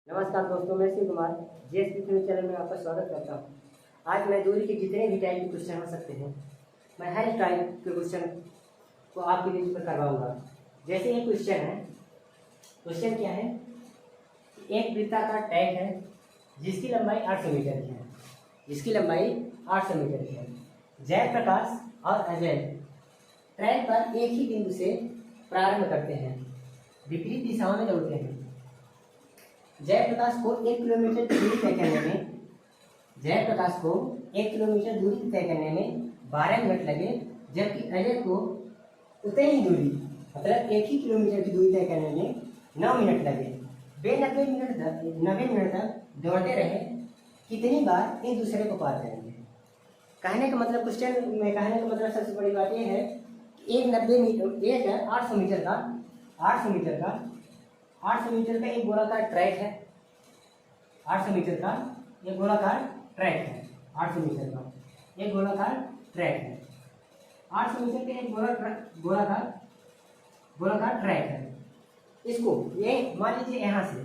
नमस्कार दोस्तों, मैं Shiv Kumar GSP news channel में आपका स्वागत करता हूँ। आज मैं दूरी के जितने भी टाइप के क्वेश्चन हो सकते हैं, मैं हर टाइप के क्वेश्चन को आपके लिए पर करवाऊंगा। जैसे ये क्वेश्चन है, क्वेश्चन क्या है? एक वृत्ताकार टैग है जिसकी लंबाई 800 मीटर की है, जिसकी लंबाई 800 मीटर की है। जयप्रकाश और अजय ट्रैक पर एक ही बिंदु से प्रारंभ करते हैं, विपरीत दिशाओं में दौड़ते हैं। जयप्रकाश को 1 किलोमीटर की दूरी तय करने में जयप्रकाश को 1 किलोमीटर दूरी तय करने में 12 मिनट लगे, जबकि अजय को उतनी ही दूरी मतलब 1 ही किलोमीटर की दूरी तय करने में 9 मिनट लगे। वे 90 मिनट तक दौड़ते रहे, कितनी बार एक दूसरे को पार करेंगे? कहने का मतलब, क्वेश्चन में कहने का मतलब सबसे बड़ी बात यह है कि एक 800 मीटर का 800 मीटर का एक गोलाकार ट्रैक है। 800 मीटर का एक गोलाकार ट्रैक है। 800 मीटर का एक गोलाकार ट्रैक है। 800 मीटर का एक गोलाकार ट्रैक है। इसको ये मान लीजिए यहाँ से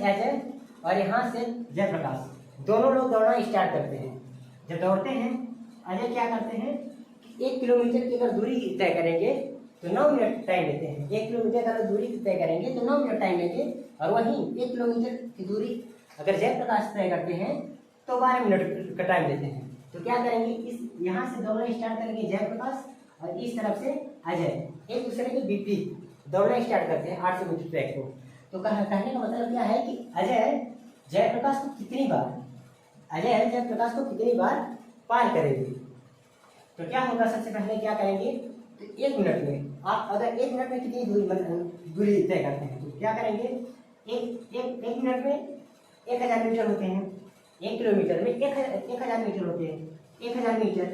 अजय और यहाँ से जयप्रकाश दोनों लोग दौड़ना स्टार्ट करते हैं। जब दौड़ते हैं, अजय क्या करते हैं कि 1 किलोमीटर की अगर दूरी तय करेंगे तो 9 मिनट टाइम लेते हैं। 1 किलोमीटर का दूरी तय करेंगे तो 9 मिनट टाइम लेंगे, और वहीं 1 किलोमीटर की दूरी अगर जयप्रकाश तय करते हैं तो 12 मिनट का टाइम लेते हैं। तो क्या करेंगे, इस यहाँ से दौड़ना स्टार्ट करेंगे जयप्रकाश, और इस तरफ से अजय एक दूसरे के विपरीत दौड़ना स्टार्ट करते हैं 800 मीटर ट्रैक को। तो कहने का मतलब क्या है कि अजय जयप्रकाश को कितनी बार पार करेंगे? तो क्या होगा, सबसे पहले क्या करेंगे, तो 1 मिनट में आप अगर 1 मिनट में कितनी दूरी तय करते हैं तो क्या करेंगे, एक मिनट में 1000 मीटर होते हैं। 1 किलोमीटर में 1000 मीटर होते हैं। 1000 मीटर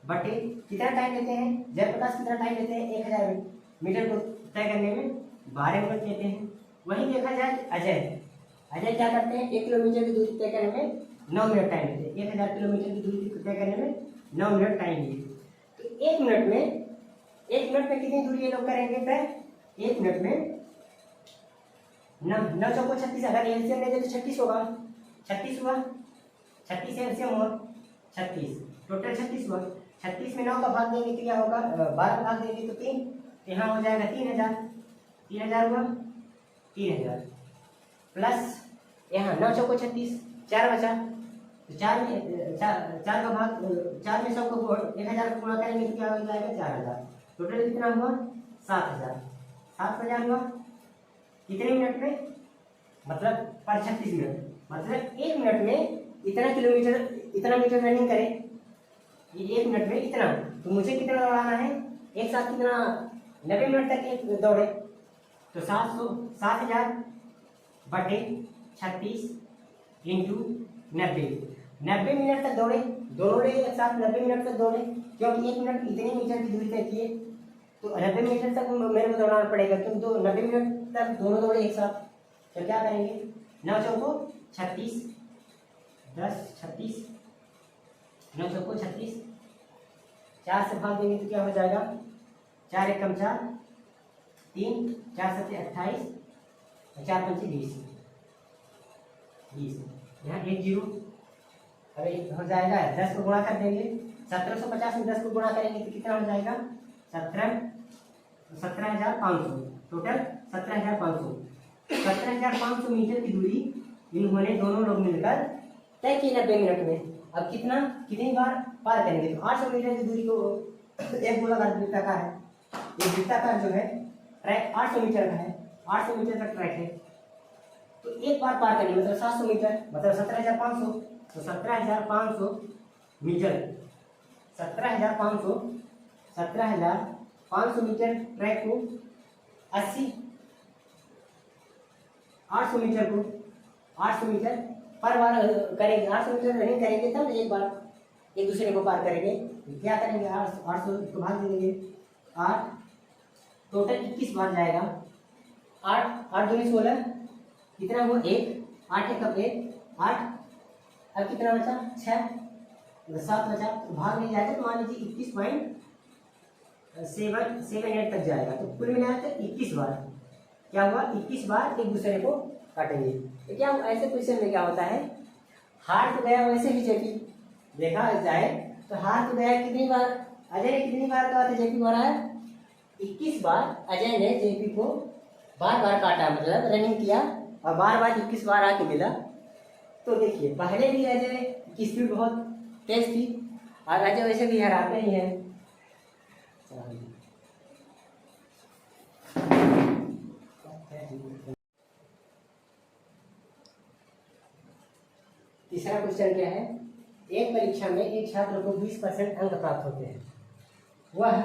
बटे कितना टाइम लेते हैं, जयप्रकाश कितना टाइम लेते हैं 1000 मीटर को तय करने में 12 मिनट लेते हैं। वहीं देखा जाए अजय क्या करते हैं, 1 किलोमीटर की दूरी तय करने में 9 मिनट टाइम लेते हैं। 1000 किलोमीटर की दूरी तय करने में 9 मिनट टाइम लिए। तो 1 मिनट में कितनी दूरी ये लोग करेंगे? फिर 1 मिनट में 9 चौको 36, अगर एलसीएम लेंगे तो 36 होगा। 36 हुआ, 36 एलसीएम हुआ 36, टोटल 36 हुआ। 36 में 9 का भाग देंगे तो क्या होगा, 12 भाग देंगे तो 3, तो यहाँ हो जाएगा 3000 हुआ। 3000 प्लस यहाँ 9 चौको 36, 4 बचा, तो 4 का भाग 4 में 100 को 1000 को गुणा करेंगे तो क्या हो जाएगा 4000। टोटल कितना हुआ 7000 हुआ। कितने मिनट में, मतलब पर 36 मिनट, मतलब 1 मिनट में इतना मीटर रनिंग करें। ये 1 मिनट में इतना, तो मुझे कितना दौड़ाना है, एक साथ कितना 90 मिनट तक एक दौड़े, तो 7000 बटे 36 इंटू 90 मिनट तक दौड़े। दोनों लोग एक साथ 90 मिनट तक दौड़े, क्योंकि 1 मिनट इतने मीटर की दूरी तय की है, तो 90 मीटर तक मेरे को दौड़ाना पड़ेगा, क्योंकि 90 मिनट तक दोनों दौड़े एक साथ। तो क्या करेंगे, 9 चौको 36, 10 36, 9 चौको 36, 4 से भाग देंगे तो क्या हो जाएगा, 4 एकम 4, 3, 4 सत्ते 28, 4 पंचे 20, यहाँ 1 0, अब हो जाएगा 10 को गुणा कर देंगे। 1750 में 10 को गुणा करेंगे तो कितना हो जाएगा, 17,500, टोटल 17,500 मीटर की दूरी इन्होंने दोनों लोग मिलकर तय की 90 मिनट में। अब कितनी बार पार करेंगे, तो 800 मीटर की दूरी को एक गोलाकार वृत्ताकार है। ये वृत्ताकार जो है ट्रैक 800 मीटर का है, 800 मीटर का ट्रैक है, तो एक बार पार करेंगे मतलब 700 मीटर, मतलब 17,500। तो 17,500 मीटर 17,500 मीटर ट्रैक को 800 मीटर पर बार करेंगे। 800 मीटर रनिंग करेंगे तब एक बार एक दूसरे को पार करेंगे। क्या करेंगे, 800 को भाग देंगे 8, टोटल 21 बार जाएगा। 8 दूनी 16, कितना हुआ 1, 8 एक 8, अब कितना बचा 6, 7 बचा, तो भाग नहीं जाएगा, तो मान लीजिए 21.778 तक जाएगा। तो कुल मिलाकर 21 बार क्या हुआ, 21 बार एक दूसरे को काटेंगे। तो क्या ऐसे क्वेश्चन में क्या होता है, हार तो गया वैसे भी जेपी, देखा जाए तो हार तो गया कितनी बार, अजय ने कितनी बार कहा था जेपी मारा है, 21 बार अजय ने जेपी को बार बार काटा, मतलब रनिंग किया और बार बार 21 बार आके मिला। तो देखिए पहले भी अजय की स्पीड बहुत तेज थी और अजय वैसे भी हराते ही हैं। तीसरा क्वेश्चन क्या है, एक परीक्षा में एक छात्र को 20% अंक प्राप्त होते हैं, वह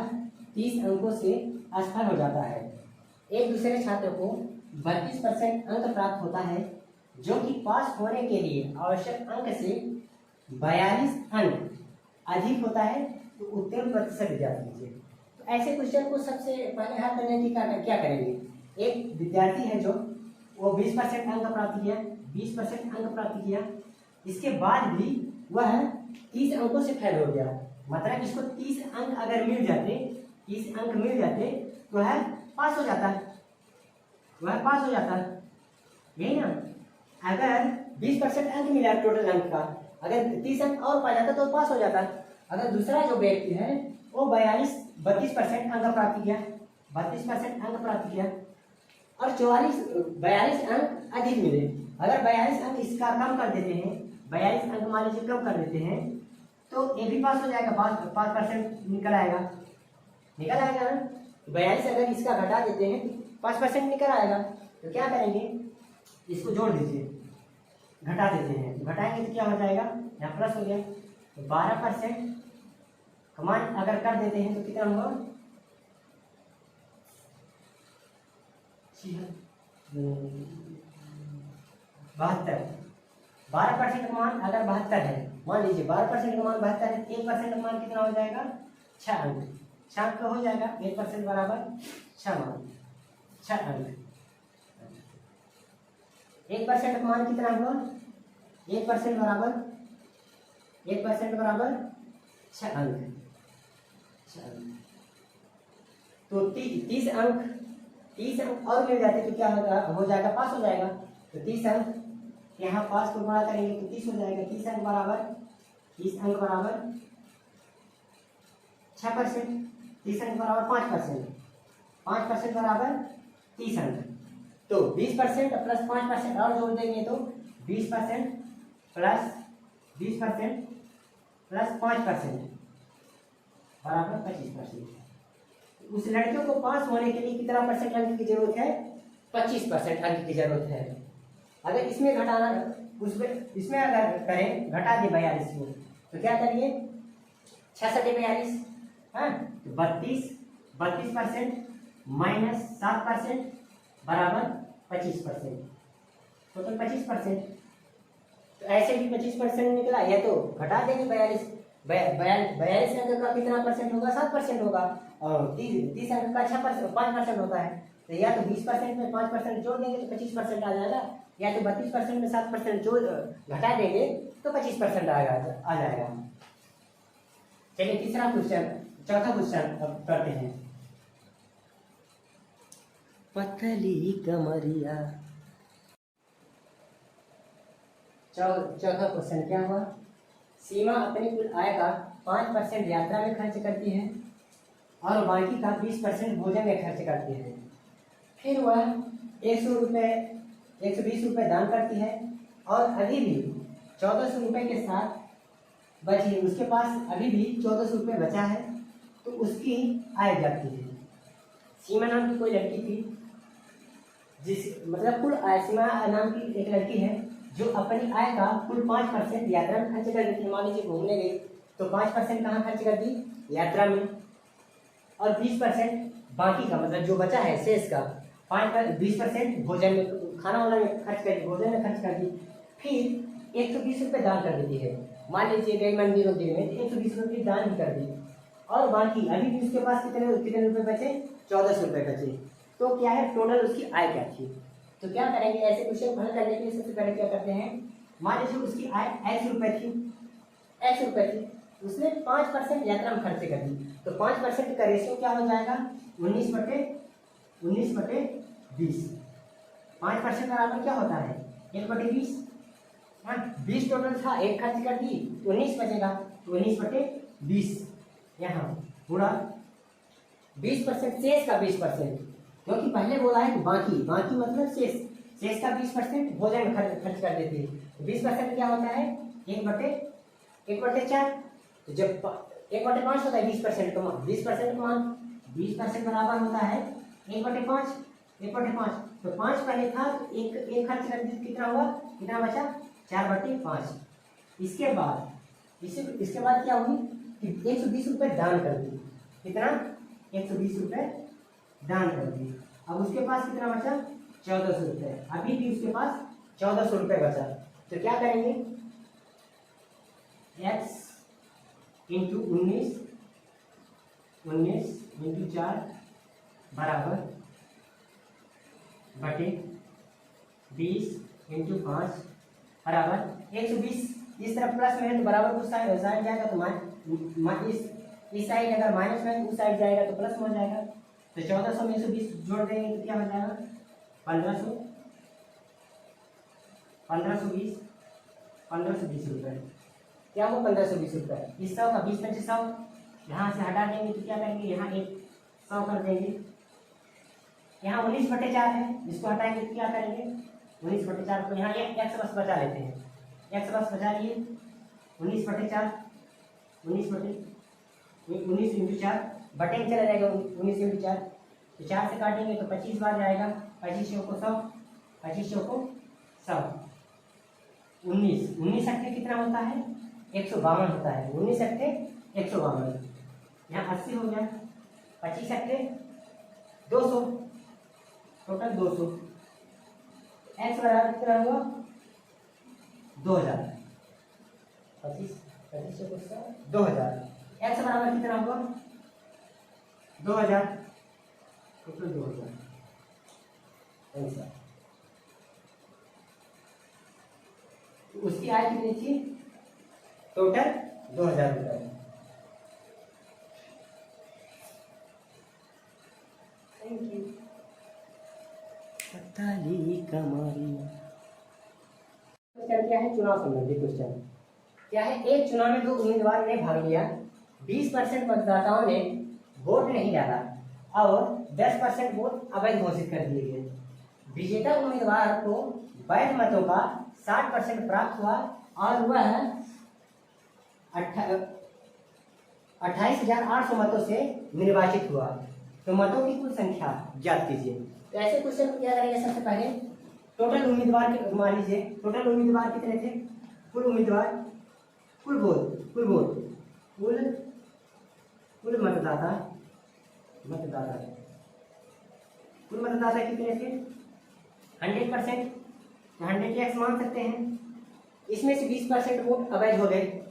30 अंकों से असफल हो जाता है। एक दूसरे छात्र को 32% अंक प्राप्त होता है, जो कि पास होने के लिए आवश्यक अंक से 42 अंक अधिक होता है। तो उत्तीर्ण प्रतिशत ज्ञात कीजिए। तो ऐसे क्वेश्चन को सबसे पहले हल करने की क्या करेंगे, एक विद्यार्थी है जो वो 20% अंक प्राप्त किया, 20% अंक प्राप्त किया, इसके बाद भी वह 30 अंकों से फेल हो गया, मतलब इसको 30 अंक अगर मिल जाते, 30 अंक मिल जाते तो वह पास हो जाता, वह पास हो जाता, यही ना। अगर 20% अंक मिला टोटल अंक का, अगर 30 अंक और पा जाता तो पास हो जाता। अगर दूसरा जो व्यक्ति है वो 32% अंक प्राप्त किया, 32% अंक प्राप्त किया और 42 अंक अधिक मिले। अगर 42 अंक इसका कम कर देते हैं, 42 अंक मान लीजिए कम कर देते हैं, तो ये भी पास हो जाएगा, 5% निकल आएगा, निकल आएगा ना। 42 अगर इसका घटा देते हैं 5% निकल आएगा। तो क्या करेंगे, इसको जोड़ दीजिए, घटा देते हैं, तो घटाएंगे तो क्या हो जाएगा, यहाँ प्लस हो गया। तो 12% कमान अगर कर देते हैं तो कितना होगा, 72। 12% का मान अगर 72 है, मान लीजिए 12% का मान 72 है, 1% का मान कितना हो जाएगा, 6 अंक, 6 अंक हो जाएगा, 1% बराबर 6 मान, 6 अंक। 1% का मान कितना हुआ, 1% बराबर 1% बराबर 6 अंक, 6 अंक। तो 30 अंक और मिल जाते तो क्या होगा, हो जाएगा, पास हो जाएगा। तो 30 अंक यहाँ पास को गुणा करेंगे तो 30 हो जाएगा, 30 अंक बराबर 6%, 30 अंक बराबर 5%, 5% बराबर 30 अंक। तो 20% प्लस 5% और जोड़ देंगे तो 20% प्लस 20% प्लस 5% बराबर 25%। उस लड़कियों को पास होने के लिए कितना परसेंट अंक की जरूरत है, 25% अंक की जरूरत है। अगर इसमें घटाना, इसमें अगर करें, घटा दे 42 को, तो क्या करिए, 6 सटे 42, हाँ, तो 32% माइनस 7% बराबर 25%, टोटल 25%। तो ऐसे भी 25% निकला, या तो घटा देंगे 42 अंक का कितना परसेंट होगा, 7% होगा, और 30 अंक का 5% होता है। तो या तो 20% में 5% जोड़ देंगे तो 25% आ जाएगा, या तो 32% में 7% जोड़ घटा देंगे तो 25% आ जाएगा। चलिए तीसरा क्वेश्चन, चौथा क्वेश्चन अब करते हैं। पतली कमरिया, चौथा क्वेश्चन क्या हुआ, सीमा अपनी कुल आय का 5% यात्रा में खर्च करती है और बाकी का 20% भोजन में खर्च करती है। फिर वह 120 रुपये दान करती है और अभी भी 1400 रुपये के साथ बची, उसके पास अभी भी 1400 रुपये बचा है, तो उसकी आय जाती है। सीमा नाम की कोई लड़की थी, मतलब कुल आय, सीमा नाम की एक लड़की है जो अपनी आय का कुल 5% यात्रा में खर्च कर देती है। मान लीजिए घूमने गई तो 5% कहाँ खर्च कर दी, यात्रा में, और 20% बाकी का, मतलब जो बचा है शेष का 20% भोजन में, खाना वाना में खर्च कर दी, भोजन में खर्च कर दी। फिर 120 रुपये दान कर देती है। मान लीजिए गई मंदिर में तो 120 रुपये दान भी कर दी, और बाकी अभी भी उसके पास कितने रुपये बचे, 1400 रुपये बचे। तो क्या है, टोटल उसकी आय क्या थी। तो क्या करेंगे, ऐसे क्वेश्चन हल करने के लिए सबसे पहले क्या करते हैं, मान लीजिए उसकी आय x रुपये थी, उसने 5% यात्रा में खर्च कर दी, तो 5% का रेशियो क्या हो जाएगा, 19/20। 5% बराबर क्या होता है 1/20। हाँ 20 टोटल था, एक खर्च कर दी, 19 बचेगा, 19/20 यहाँ पूरा 20%, शेष का 20%, क्योंकि पहले बोला है बाकी, बाकी मतलब शेष, शेष का 20% भोजन में खर्च कर देते हैं। 20% क्या होता है 1/4। तो जब 1/5 होता है 20% का, 20% का 20% बराबर होता है 1/5। 1/5 तो 5 पहले था, तो एक खर्च कर दी, कितना हुआ, कितना बचा 4/5। इसके बाद क्या हुई कि 120 रुपये दान कर दी, कितना 120 रुपये दान कर दी। अब उसके पास कितना बचा 1400 रुपये, अभी भी उसके पास 1400 रुपये बचा। तो क्या करेंगे x इंटू 19 इंटू 4 बराबर बटे 20 इंटू 5 बराबर 120। इस तरफ प्लस में है तो बराबर उस साइड जाएगा, तो इस साइड अगर माइनस में उस साइड जाएगा तो प्लस में हो जाएगा। तो 1400 में 120 जोड़ देंगे तो क्या हो जाएगा 1520 रुपये। क्या हो 1520 रुपये। इस 100 का 20/100 यहाँ से हटा देंगे तो क्या करेंगे, यहाँ एक 100 कर देंगे। यहाँ 19/4 है, इसको हटाएंगे तो क्या करेंगे 19/4 को यहाँ एक एक्स बस बचा लेते हैं, एक्स बस बचा लिए 19/4, 19 इंटू 4 बटे में चला जाएगा 19 इंटू 4, तो 4 से काटेंगे तो 25 बार जाएगा, 25 को 100, 25 को 100, 19 अट्ठे कितना होता है 152 होता है, 19 अट्ठे 152, यहाँ 80 हो गया, 25 अट्ठे 200, टोटल 200, एक्स बराबर कितना हुआ 2000, 25 को 2000, एक्स बराबर कितना हुआ 2000, टोटल 2000 आंसर। उसकी आय कितनी थी टोटल 2000 रुपये। Thank you. क्या है चुनाव संबंधी क्वेश्चन। क्या है, एक चुनाव में 2 उम्मीदवार ने भाग लिया, 20% मतदाताओं ने वोट नहीं डाला और 10% वोट अवैध घोषित कर दिए गए। विजेता उम्मीदवार को वैध मतों का 60% प्राप्त हुआ और वह 28,800 मतों से निर्वाचित हुआ। तो मतों की कुल संख्या ज्ञात कीजिए। तो ऐसे क्वेश्चन को क्या करेंगे, सबसे पहले टोटल उम्मीदवार मान लीजिए, टोटल उम्मीदवार कितने थे, कुल उम्मीदवार, कुल मतदाता कुल मतदाता कितने थे 100%, तो 100 एक्स मान सकते हैं। इसमें से 20% वोट अवैध हो गए।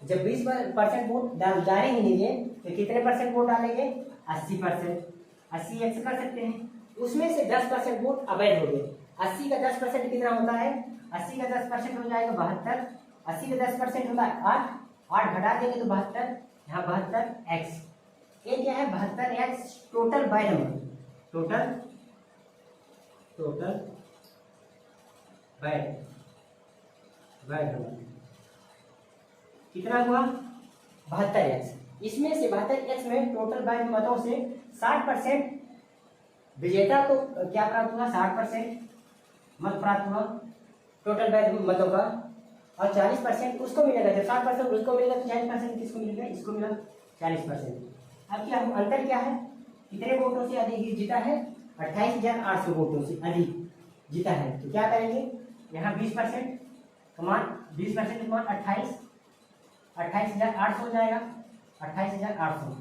जब 20% वोट डाले ही नहीं है तो कितने परसेंट वोट डालेंगे 80%, 80 एक्स कर सकते हैं। उसमें से 10% वोट अवैध हो गए। 80 का 10% कितना होता है, 80 का 10% हो जाएगा 72, 80 का 10% होता है 8 घटा देंगे तो 72, यहाँ 72 एक्स, ये क्या है 72 एक्स टोटल वैध मत, टोटल वैध कितना हुआ 72 एक्स। इसमें से 72 एक्स में टोटल वैध मतों से 60% विजेता को क्या प्राप्त हुआ 60% मत प्राप्त हुआ टोटल वैध मतों का, और 40% उसको मिलेगा। जब 60% उसको मिलेगा तो 40% किसको मिलेगा, इसको मिला 40%। अब क्या अंतर क्या है, कितने वोटों से अधिक जीता है 28,800 वोटों से अधिक जीता है। तो क्या करेंगे, यहाँ 20% कमान 20% कमान 28,800 हो जाएगा, 28,800।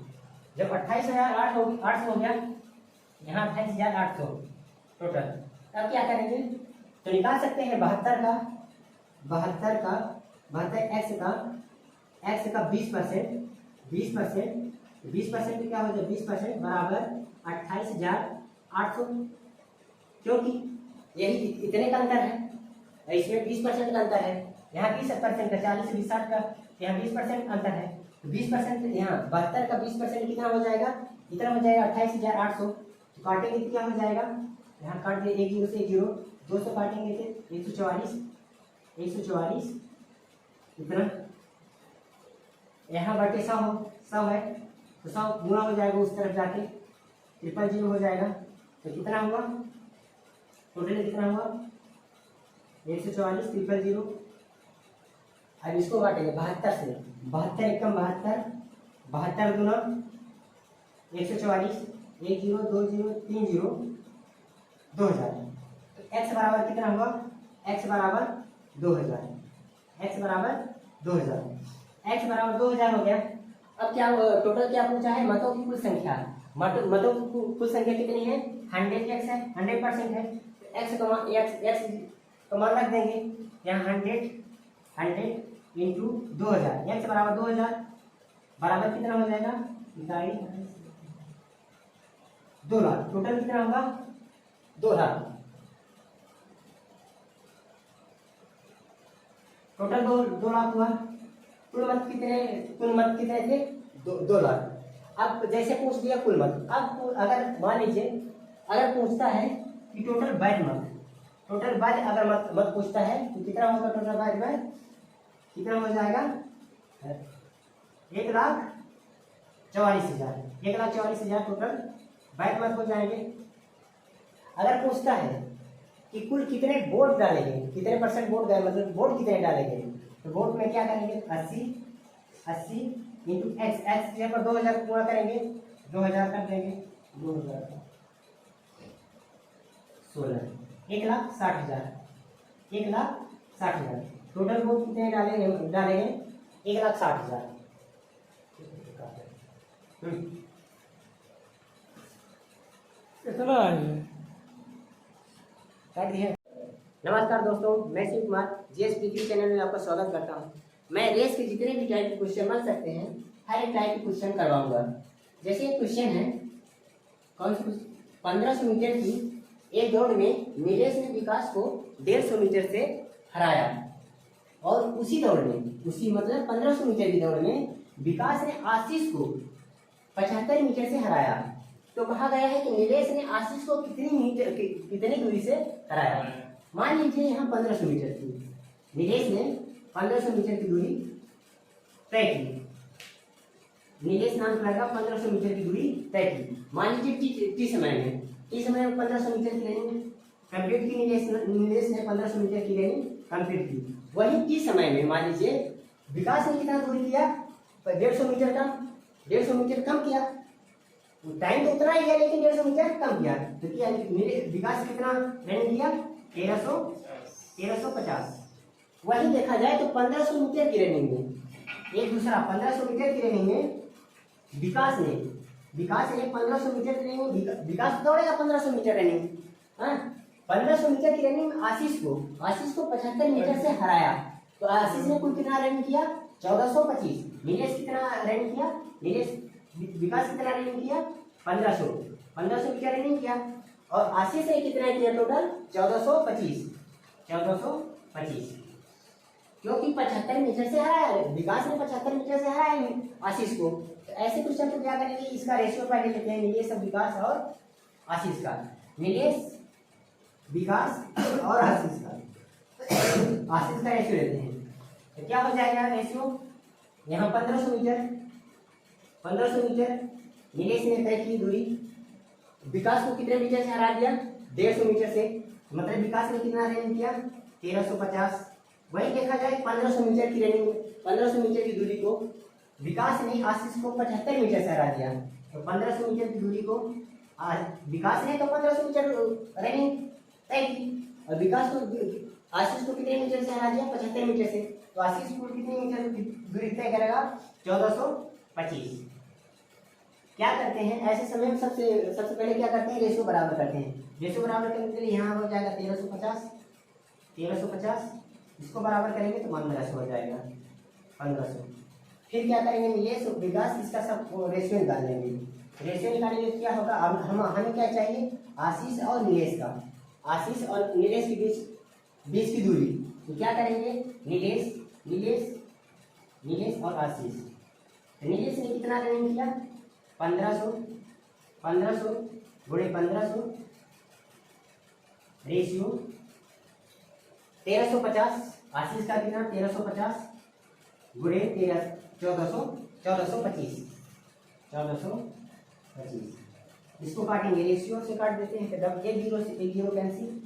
जब 28,800 हो गया, यहाँ 28,800 टोटल। अब क्या करेंगे, तो निकाल सकते हैं 72 एक्स का 20% क्या हो जाए 20% बराबर 28,800, क्योंकि यही इतने का अंतर है, इसमें 20% का अंतर है, यहाँ 20% का 40 से 60 का, यहाँ 20% अंतर है। तो 20% यहाँ 72 का 20% कितना हो जाएगा, इतना हो जाएगा 28,800। तो काटेंगे तो क्या हो जाएगा, यहाँ काट दे 1 0 से 1 0, 200 काटेंगे थे 144, 144 इतना, यहाँ बटे 100 है तो 100 गुणा हो जाएगा उस तरफ जाके 000 हो जाएगा। तो कितना हुआ टोटल, कितना हुआ 144 000। अब इसको बांटेंगे 72 से, 72 एकम 72, 72 गुना 144, 1 0 2 0 3 0 2000। तो x बराबर कितना हुआ, x बराबर 2000, x बराबर 2000, x बराबर 2000 हो गया। अब क्या टोटल क्या पूछा है, मतों की कुल संख्या, मतों की कुल संख्या कितनी है 100x है, 100% है। x का मान रख देंगे यहाँ 100 इंटू 2000, x बराबर 2000 बराबर कितना हो जाएगा 2 लाख। टोटल कितना होगा 2 लाख, टोटल 2 लाख हुआ। कुल मत कितने थे 2 लाख। अब जैसे पूछ दिया कुल मत, अब अगर मान लीजिए अगर पूछता है कि टोटल वैध मत, टोटल वैध अगर मत पूछता है तो कितना होगा टोटल वैध में, कितना हो जाएगा 1,44,000, 1,44,000 टोटल वैध मत हो जाएंगे। अगर पूछता है कि कुल कितने वोट डालेंगे, कितने % वोट मतलब वोट कितने डालेंगे, तो वोट में क्या करेंगे 80 इंटू x यहाँ पर 2000 पूरा करेंगे, 2000 कर देंगे, 2000 16, 1,60,000, 1,60,000 टोटल वोट कितने डालेंगे 1,60,000। कितना है काट दिया। नमस्कार दोस्तों, मैं शिव कुमार जीएसपीटी चैनल में आपका स्वागत करता हूं। मैं रेस के जितने भी टाइप के क्वेश्चन बन सकते हैं हर एक टाइप के क्वेश्चन करवाऊंगा। जैसे एक क्वेश्चन है कौन सा, 1500 मीटर की एक दौड़ में नीलेश ने विकास को 150 मीटर से हराया और उसी दौड़ में, उसी मतलब 1500 मीटर की दौड़ में विकास ने आशीष को 75 मीटर से हराया। तो कहा गया है कि नीलेश ने आशीष को कितनी दूरी से हराया। मान लीजिए यहाँ 1500 मीटर थी, नीलेश ने 1500 मीटर की दूरी तय की, नीलेश नाम का लड़का 1500 मीटर की दूरी तय की। मान लीजिए टी समय में 1500 मीटर की रनिंग कंप्लीट की, नीलेश ने 1500 मीटर की रनिंग कंप्लीट की। वही टी समय में मान लीजिए विकास ने कितना दूरी किया 150 मीटर कम, 150 मीटर कम किया। टाइम तो उतना ही है लेकिन 150 मीटर कम किया। तो क्या विकास कितना रनिंग किया 1350। वही देखा जाए तो 1500 मीटर की रनिंग में एक दूसरा 1500 मीटर की रनिंग में विकास ने 1500 मीटर की रनिंग, विकास दौड़ेगा 1500 मीटर रनिंग, हाँ 1500 मीटर की रनिंग में आशीष को 75 मीटर से हराया। तो आशीष ने कुल कितना रनिंग किया 1425। नीलेश कितना रनिंग किया, विकास कितना रनिंग किया 1500 मीटर रनिंग किया और आशीष ने कितना किया टोटल 1425, क्योंकि 75 मीटर से हराया विकास ने, 75 मीटर से हराया आशीष को। तो ऐसे क्वेश्चन को क्या करेंगे, इसका रेशियो पहले लेते हैं, नीलेश विकास और आशीष का, नीलेश विकास और आशीष का रेशियो लेते हैं। तो क्या हो जाएगा रेशियो, यहाँ 1500 मीटर नीलेश ने तय की दूरी, विकास को कितने मीटर से हरा दिया 150 मीटर से, मतलब विकास ने कितना रनिंग किया 1350। वही देखा जाए 1500 मीटर की रनिंग, 1500 मीटर की दूरी को विकास ने आशीष को 75 मीटर से हरा दिया। तो 1500 मीटर की दूरी को विकास ने तो 1500 मीटर रनिंग तय की और विकास को आशीष को कितने मीटर से हरा दिया 75 मीटर से। तो आशीष को कितने मीटर दूरी तय करेगा 1425। क्या करते हैं ऐसे समय में, सबसे पहले क्या करते हैं रेशियो बराबर करते हैं। रेशियो बराबर करने के लिए यहाँ हो जाएगा 1350, इसको बराबर करेंगे तो 1500 हो जाएगा 1500। फिर क्या करेंगे नीलेश विकास, इसका सब रेशियो निकाल लेंगे। रेशियो निकालेंगे तो क्या होगा, हमें क्या चाहिए आशीष और नीलेश का, आशीष और नीलेश के बीच की दूरी। तो क्या करेंगे नीलेश और आशीष। नीलेश ने कितना रनिंग किया 1500 गुणे 1500 रेशियो 1350 आशीष का कितना 1350 गुणे 1425 इसको काटेंगे, रेशियो से काट देते हैं। जब एक जीरो कैंसिल,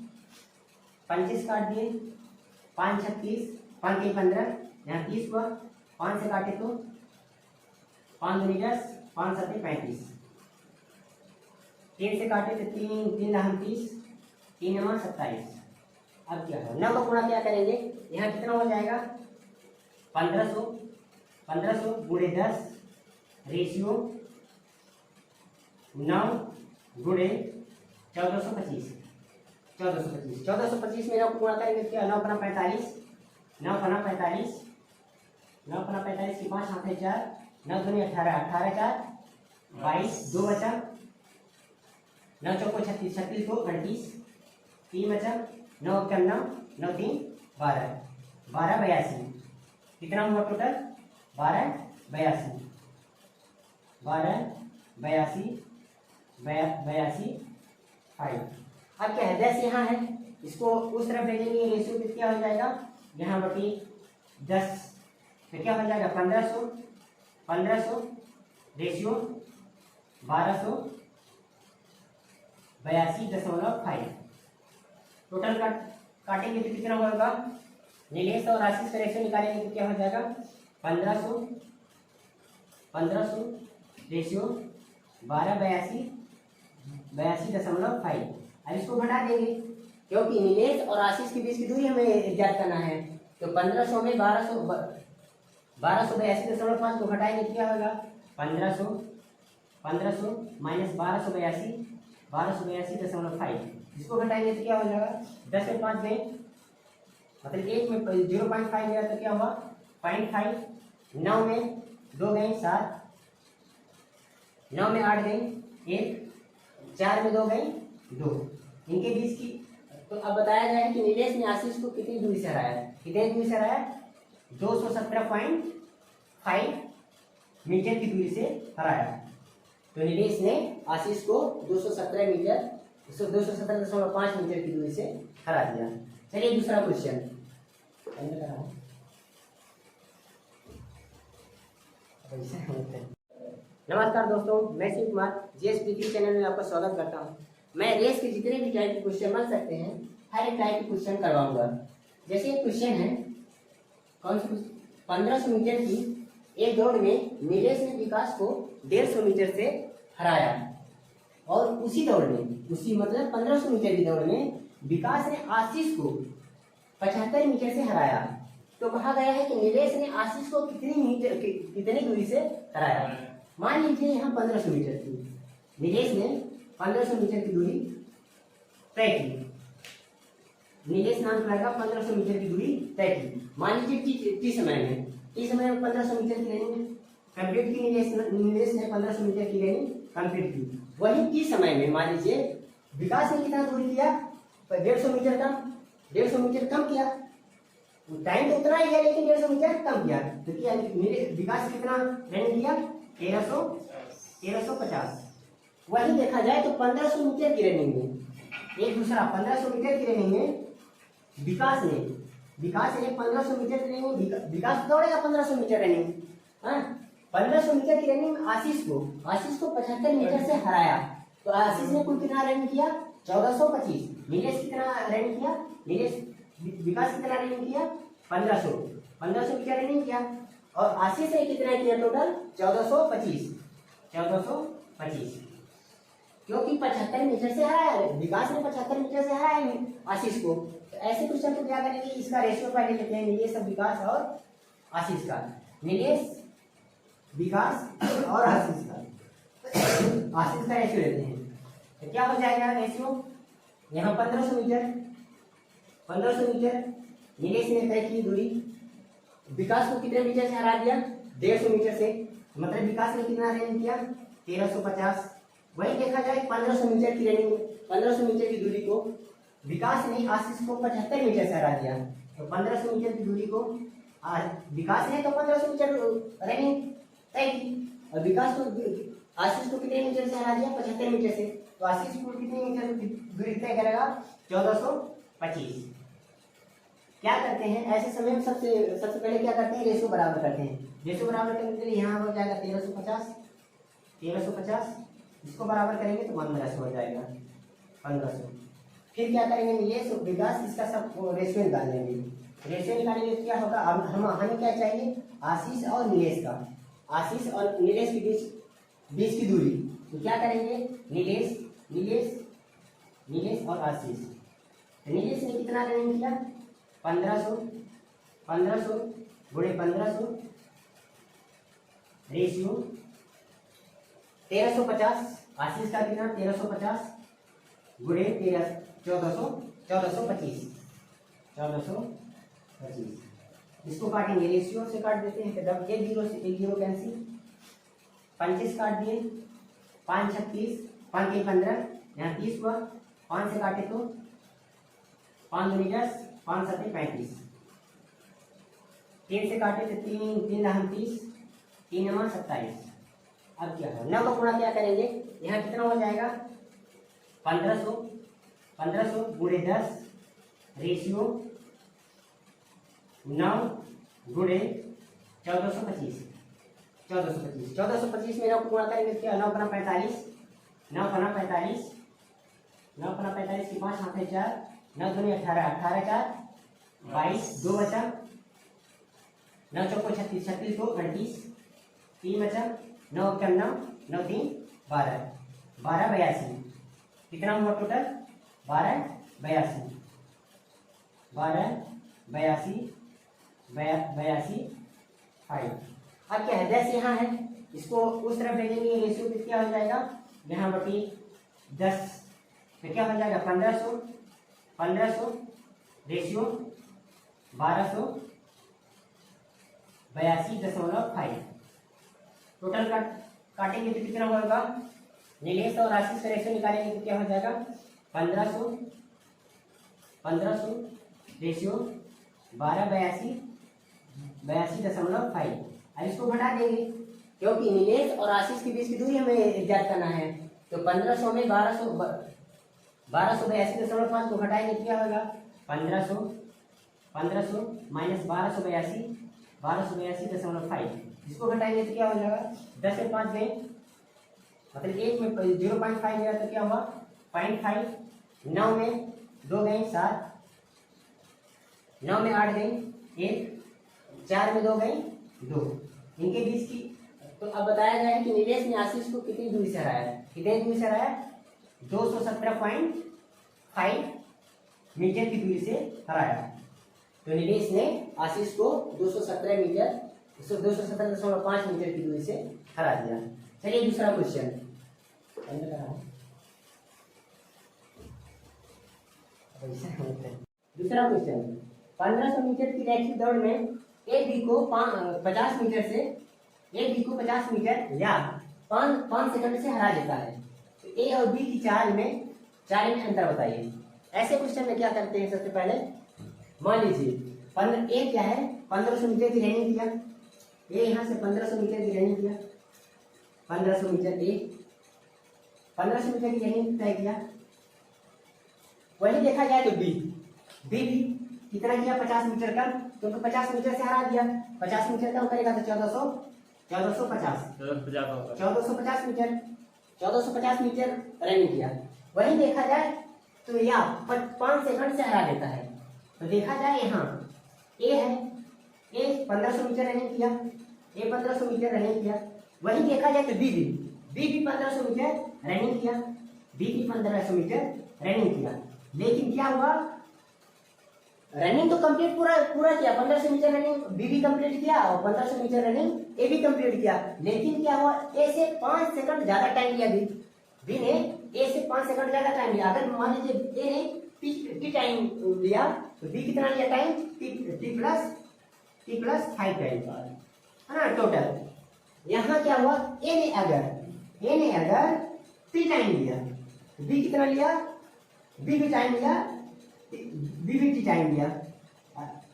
25 काट दिए, 5 36 5 के 15, यहाँ 30 हुआ, 5 से काटे तो 5 दूनी 10, 5 7 35, 3 से काटे तो 3 3 30, 3 9 27। अब क्या है, 9 का गुणा क्या करेंगे, यहाँ कितना हो जाएगा 1500 गुणे 10 रेशियो 9 गुणे 1425 1425 में 9 को गुणा करेंगे क्या, 9 पना 45, 9 पना 45, 9 पना 45 की 5 हाथ 4, 9 दूनी 18, 18 4 22, 2 बचा, 9 चौको 36, 36 2 38, 3 बचा, 9 कम 9, 9 3 12, 12 82, कितना हुआ टोटल 12 82, 5। अब क्या है, 10 यहाँ है, इसको उस तरफ भेजेंगे, रेशियो क्या हो जाएगा, यहाँ बटी 10 तो क्या हो जाएगा 1500 रेशियो 1282.5। टोटल काटेंगे तो कितना होगा, नीलेश और आशीष का रेशियो निकालेंगे तो क्या हो जाएगा 1500 रेशियो 1282.5। अब इसको घटा देंगे क्योंकि नीलेश और आशीष के बीच की दूरी हमें ज्ञात करना है। तो 1500 में 1282.5 को घटाएंगे तो क्या होगा 1500 माइनस 1282.5। इसको घटाएंगे तो क्या हो जाएगा, 10 में 5 गए, मतलब 1 में 0.5 गया तो क्या हुआ 0.5, 9 में 2 गए 7, 9 में 8 गए 1, 4 में 2 गए 2, इनके बीच की। तो अब बताया जाए कि नीलेश ने आशीष को कितनी दूरी से हराया, कितनी दूरी से हराया 217.5 मीटर की दूरी से हराया। तो नीलेश ने आशीष को 217.5 मीटर की दूरी से हरा दिया। चलिए दूसरा क्वेश्चन। नमस्कार दोस्तों, मैं शिव कुमार जीएसपीटी चैनल में आपका स्वागत करता हूं। मैं रेस के जितने भी टाइप के क्वेश्चन बन सकते हैं हर एक टाइप के क्वेश्चन करवाऊंगा। जैसे एक क्वेश्चन है, कौन सी 1500 मीटर की एक दौड़ में नीलेश ने विकास को 150 मीटर से हराया और उसी दौड़ में, उसी मतलब 1500 मीटर की दौड़ में विकास ने आशीष को 75 मीटर से हराया। तो कहा गया है कि नीलेश ने आशीष को कितनी दूरी से हराया। मान लीजिए यहाँ 1500 मीटर की, नीलेश ने 1500 मीटर की दूरी तय की। नीलेश नाम का 1500 मीटर की दूरी तय की। मान लीजिए टी समय में 1500 मीटर की रनिंग कंप्लीट की। नीलेश ने 1500 मीटर की रनिंग कंप्लीट की। वही टी समय में मान लीजिए विकास ने कितना दूरी किया, 150 मीटर कम किया। टाइम तो उतना ही है लेकिन 150 मीटर कम किया। तो क्या विकास कितना रनिंग किया 1350। वही देखा जाए तो 1500 मीटर की रनिंग में एक दूसरा 1500 मीटर की रनिंग में विकास ने 1500 मीटर की रनिंग, विकास दौड़ेगा 1500 मीटर रनिंग, 1500 मीटर की रनिंग में आशीष को 75 मीटर से हराया। तो आशीष ने कुल कितना रनिंग किया 1425। नीलेश कितना रनिंग किया, विकास कितना रनिंग किया 1500 मीटर रनिंग किया और आशीष ने कितना किया टोटल 1425 क्योंकि 75 मीटर से हराया है। विकास ने 75 मीटर से हराया है आशीष को। तो ऐसे क्वेश्चन को क्या करेंगे, इसका रेशियो पहले लेते हैं, नीलेश विकास और आशीष का। नीलेश विकास और आशीष का रेशियो लेते हैं तो क्या हो जाएगा रेशियो, यहाँ 1500 मीटर नीलेश ने तय की दूरी, विकास को कितने मीटर से हरा दिया 150 मीटर से, मतलब विकास ने कितना रनिंग किया 1350। वही देखा जाए 1500 मीटर की रनिंग, 1500 मीटर की दूरी को विकास ने आशीष को 75 मीटर से हरा दिया। तो 1500 मीटर की दूरी को विकास ने तो 1500 मीटर रनिंग तय की और विकास को आशीष को कितने मीटर से हरा दिया 75 मीटर से। तो आशीष को कितने मीटर दूरी तय करेगा 1425। क्या करते हैं ऐसे समय में सबसे पहले क्या करते हैं, रेशो बराबर करते हैं। रेशो बराबर करने के लिए यहाँ हो जाएगा 1350, इसको बराबर करेंगे तो 1500 हो जाएगा, 1500। फिर क्या करेंगे, निलेश और विकास, इसका सब रेशियो निकाल लेंगे। रेशियो निकालेंगे तो क्या होगा, अब हमें क्या चाहिए, आशीष और नीलेश का, आशीष और नीलेश के बीच की दूरी। तो क्या करेंगे, नीलेश और आशीष। नीलेश ने कितना रनिंग किया, 1500 गुणे 1500 रेशियो 1350। आशीष का कितना, 1350 गुणे 1425। इसको काटेंगे, रेशियो से काट देते हैं, जब एक जीरो कैंसिल, 25 काट दिए, 5 36, 5 के 15, यहाँ 30 हुआ, 5 से काटे तो 5 दूनी 10, 5 7 35, 3 से काटे तो 3 30, 3 27। अब क्या है, 9 का गुणा क्या करेंगे, यहाँ कितना हो जाएगा, 1500 गुणे 10 रेशियो 9 गुणे 1425 में 9 को गुणा करेंगे क्या, 9 पना 45 की 5 हाथ है 4, 9 दूनी 18, 18 4 22, 2 बचा, 9 चौको 36, 36 2 38, 3 बचा, 9 कम 9, 9 3 12, 12 82। कितना हुआ टोटल, 12 82 5। अब क्या है, जैसे यहाँ है इसको उस तरफ भेजेंगे, रेशियो क्या हो जाएगा, यहाँ बटी 10 तो क्या हो जाएगा, 1500 रेशियो 1282.5। टोटल काटेंगे तो कितना होगा, नीलेश और आशीष का रेशियो निकालेंगे तो क्या हो जाएगा, 1500 रेशियो 1282.5। अब इसको घटा देंगे क्योंकि नीलेश और आशीष के बीच की दूरी हमें ज्ञात करना है। तो 1500 में 1282.5 को घटाएंगे तो क्या होगा, 1500 माइनस 1282.5। इसको घटाएंगे तो क्या हो जाएगा, 10 से 5 गए, मतलब 1 में 0.5 गया तो क्या हुआ 0.5, 9 में 2 गए 7, 9 में 8 गए 1, 4 में 2 गए 2, इनके बीच की। तो अब बताया गया है कि नीलेश ने आशीष को कितनी दूरी से हराया, 217.5 मीटर की दूरी से हराया। तो नीलेश ने आशीष को 217.5 मीटर की दूरी से हरा दिया। चलिए दूसरा क्वेश्चन, दूसरा क्वेश्चन, 1500 मीटर की रैखिक दौड़ में एक बी को 50 मीटर या 5 सेकंड से हरा देता है। तो ए और बी की चाल में अंतर बताइए। ऐसे क्वेश्चन में क्या करते हैं, सबसे पहले मान लीजिए ए क्या है, 1500 मीटर की रनिंग किया, ए यहाँ से 1500 मीटर की रनिंग किया, 1500 मीटर ए 1500 मीटर की रनिंग तय किया। वही देखा जाए तो बी भी कितना किया, 50 मीटर कम, क्योंकि 50 मीटर से हरा दिया, 50 मीटर कम करेगा तो 1450 मीटर रनिंग किया। वही देखा जाए तो या 5 सेकंड से हरा देता है। तो देखा जाए यहाँ ए है, ए 1500 मीटर रनिंग किया, ए 1500 मीटर रनिंग किया। वही देखा जाए तो बी भी 1500 मीटर रनिंग किया, बी भी 1500 मीटर रनिंग किया। लेकिन क्या हुआ, रनिंग तो कंप्लीट पूरा किया, 1500 मीटर रनिंग बी भी कंप्लीट किया और 1500 मीटर रनिंग ए भी कंप्लीट किया। लेकिन क्या हुआ, ए से 5 सेकंड ज्यादा टाइम लिया, बी ने ए से 5 सेकंड ज्यादा टाइम लिया। अगर मान लीजिए ए ने टी टाइम लिया तो बी कितना लिया टाइम, टी प्लस 5 टाइम, है ना टोटल। यहाँ क्या हुआ, ए ने अगर टी टाइम लिया, बी कितना लिया, बी भी टाइम लिया, बी भी टी टाइम लिया,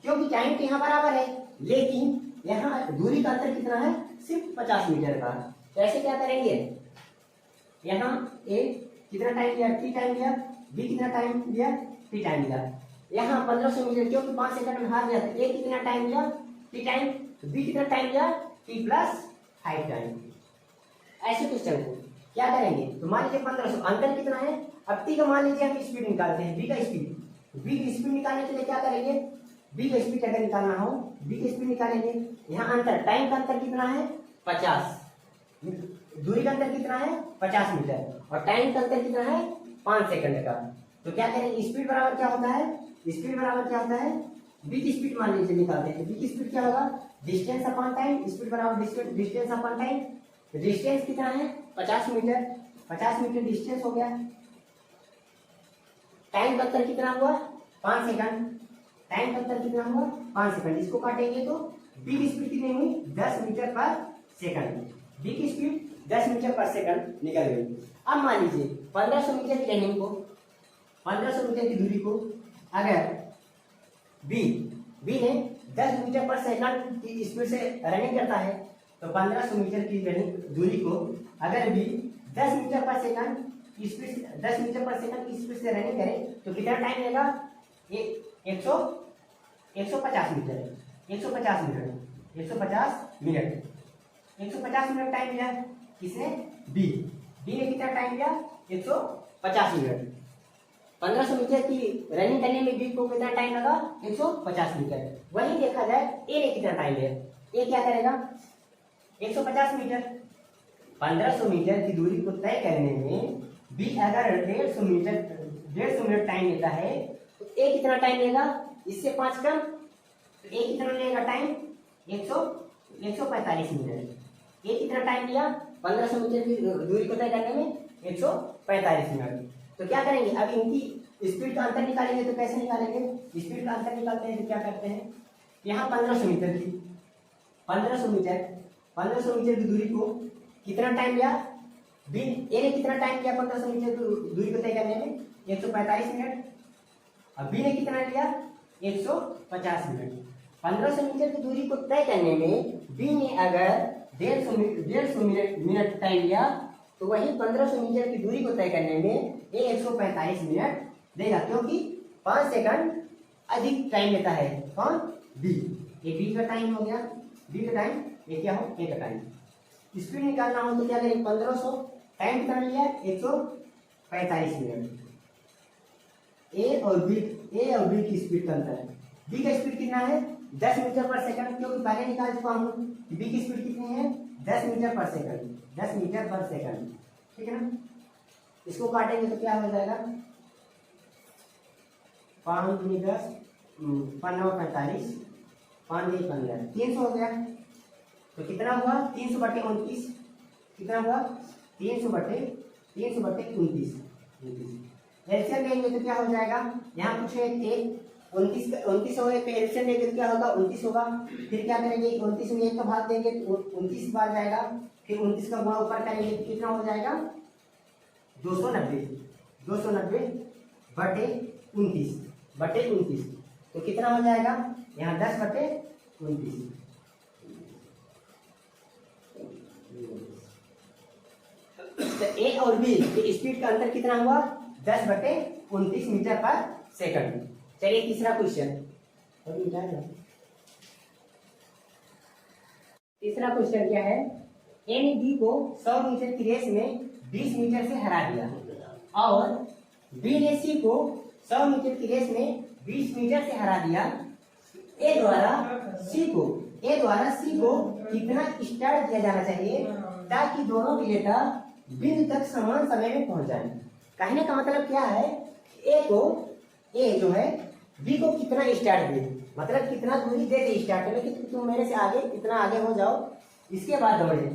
क्योंकि टाइम तो यहाँ बराबर है, लेकिन यहाँ दूरी का अंतर कितना है, सिर्फ 50 मीटर का। तो ऐसे क्या करेंगे, यहाँ ए कितना टाइम लिया, टी टाइम लिया, बी कितना टाइम लिया, टी टाइम लिया। यहाँ 1500 मीटर, क्योंकि 5 सेकंड में हार गया था। ए कितना टाइम लिया, टी टाइम, तो बी कितना टाइम लिया, टी प्लस 5 टाइम। ऐसे क्वेश्चन को क्या करेंगे, तो मान लीजिए 1500, अंतर कितना है, अब टी का मान लीजिए हम स्पीड निकालते हैं, बी का स्पीड। बी की स्पीड निकालने के लिए क्या करेंगे, बी का स्पीड अगर निकालना हो, बी की स्पीड निकालेंगे। यहाँ अंतर, टाइम का अंतर कितना है 50, दूरी का अंतर कितना है 50 मीटर, और टाइम का अंतर कितना है 5 सेकंड का। तो क्या करेंगे, स्पीड बराबर क्या होता है, स्पीड बराबर क्या होता है, बी की स्पीड मान लीजिए निकालते हैं, तो बी की स्पीड क्या होगा, डिस्टेंस अपॉन टाइम, स्पीड बराबर डिस्टेंस अपॉन टाइम। डिस्टेंस कितना है 50 मीटर, 50 मीटर डिस्टेंस हो गया। टाइम का अंतर कितना हुआ 5 सेकंड, टाइम का अंतर कितना हुआ 5 सेकंड। इसको काटेंगे तो बी की स्पीड कितनी हुई 10 मीटर पर सेकंड, बी की स्पीड 10 मीटर पर सेकंड निकल गई। अब मान लीजिए 1500 मीटर की रनिंग को, 1500 मीटर की दूरी को अगर बी ने 10 मीटर पर सेकंड की स्पीड से रनिंग करता है, तो 1500 मीटर की रनिंग दूरी को अगर बी 10 मीटर पर सेकंड की स्पीड, 10 मीटर पर सेकंड की स्पीड से रनिंग करे, तो कितना टाइम लगेगा, 150 मीटर, 150 मिनट, 150 मिनट टाइम लिया किसने, बी ने कितना टाइम लिया 150 मिनट। 1500 मीटर की रनिंग करने में बी को कितना टाइम लगा 150 मीटर। वही देखा जाए ए ने कितना टाइम लिया, ए क्या करेगा 150 मीटर, 1500 मीटर की दूरी को तय करने में बी अगर 150 मिनट टाइम लेता है, तो ए कितना टाइम लेगा, इससे 5 कम, तो ए कितना लेगा टाइम 145 मिनट। ए कितना टाइम लिया 1500 मीटर की दूरी को तय करने में 145 मिनट। तो क्या करेंगे, अब इनकी स्पीड का अंतर निकालेंगे, तो कैसे निकालेंगे, स्पीड का अंतर निकालते हैं तो क्या करते हैं, यहाँ 1500 मीटर की 1500 मीटर की दूरी को कितना टाइम लिया, बी ए ने कितना टाइम लिया 1500 मीटर की दूरी को तय करने में 145 मिनट, अब बी ने कितना लिया 150 मिनट। 1500 मीटर की दूरी को तय करने में बी ने अगर 150 मिनट टाइम लिया, तो वही 1500 मीटर की दूरी को तय करने में ये 145 मिनट देगा, क्योंकि 5 सेकंड अधिक टाइम लेता है कौन, बी। ये बी का टाइम हो गया, बी का टाइम, ये क्या हो ए का टाइम। स्पीड निकालना हो तो क्या करेंगे, 1500 टाइम कितना लिया 145 मिनट। ए और बी की स्पीड का अंतर है, बी का स्पीड कितना है 10 मीटर पर सेकंड, क्योंकि पहले निकाल चुका हूँ कि बी की स्पीड कितनी है 10 मीटर पर सेकंड, 10 मीटर पर सेकंड, ठीक है ना। इसको काटेंगे तो क्या हो जाएगा, 5 दूनी 10, 5 9 15, 300 हो गया। तो कितना हुआ 300/29, कितना हुआ 300/29। एलसीएम लेंगे तो क्या हो जाएगा, यहाँ कुछ है 29 हो गए, तो एलसीएम लेंगे तो क्या होगा 29 होगा। फिर क्या करेंगे 29 में 1 का भाग देंगे तो 29 बार जाएगा, फिर 29 का गुणा ऊपर करेंगे तो कितना हो जाएगा 290/29। तो कितना हो जाएगा यहाँ 10/29। तो ए और बी की स्पीड का अंतर कितना हुआ 10/29 मीटर पर सेकंड। चलिए तीसरा क्वेश्चन, तीसरा क्वेश्चन क्या है, ए ने बी को 100 मीटर की रेस में 20 मीटर से हरा दिया, और बी ने सी को 100 मीटर की रेस में 20 मीटर से हरा दिया। ए द्वारा सी को कितना स्टार्ट दिया जाना चाहिए ताकि दोनों विजेता बिंदु तक समान समय में पहुंच जाए। कहने का मतलब क्या है, ए जो है बी को कितना स्टार्ट दे, मतलब कितना दूरी दे दे स्टार्ट में कि तुम मेरे से आगे कितना आगे हो जाओ, इसके बाद दौड़े।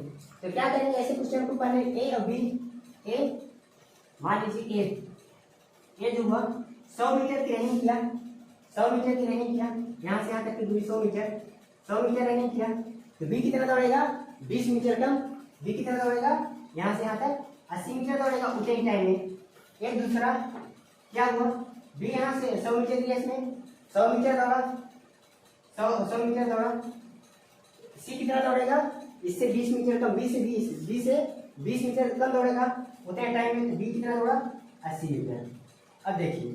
तो क्या करेंगे ऐसे क्वेश्चन को, पहले ए और बी, ए मान लीजिए ए जो हुआ 100 मीटर की रनिंग किया, 100 मीटर की रनिंग किया, यहाँ से यहाँ तक की दूरी 100 मीटर रनिंग किया, तो बी कितना दौड़ेगा 20 मीटर कम, बी कितना दौड़ेगा यहाँ से यहाँ तक 80 मीटर दौड़ेगा उतने ही टाइम में। एक दूसरा क्या हुआ, बी यहाँ से 100 मीटर की रेस में 100 मीटर दौड़ा, 100 मीटर दौड़ा, सी कितना दौड़ेगा इससे 20 मीटर कम, 20 से 20 मीटर कम दौड़ेगा उतने टाइम में, बी कितना दौड़ा 80 मीटर। अब देखिए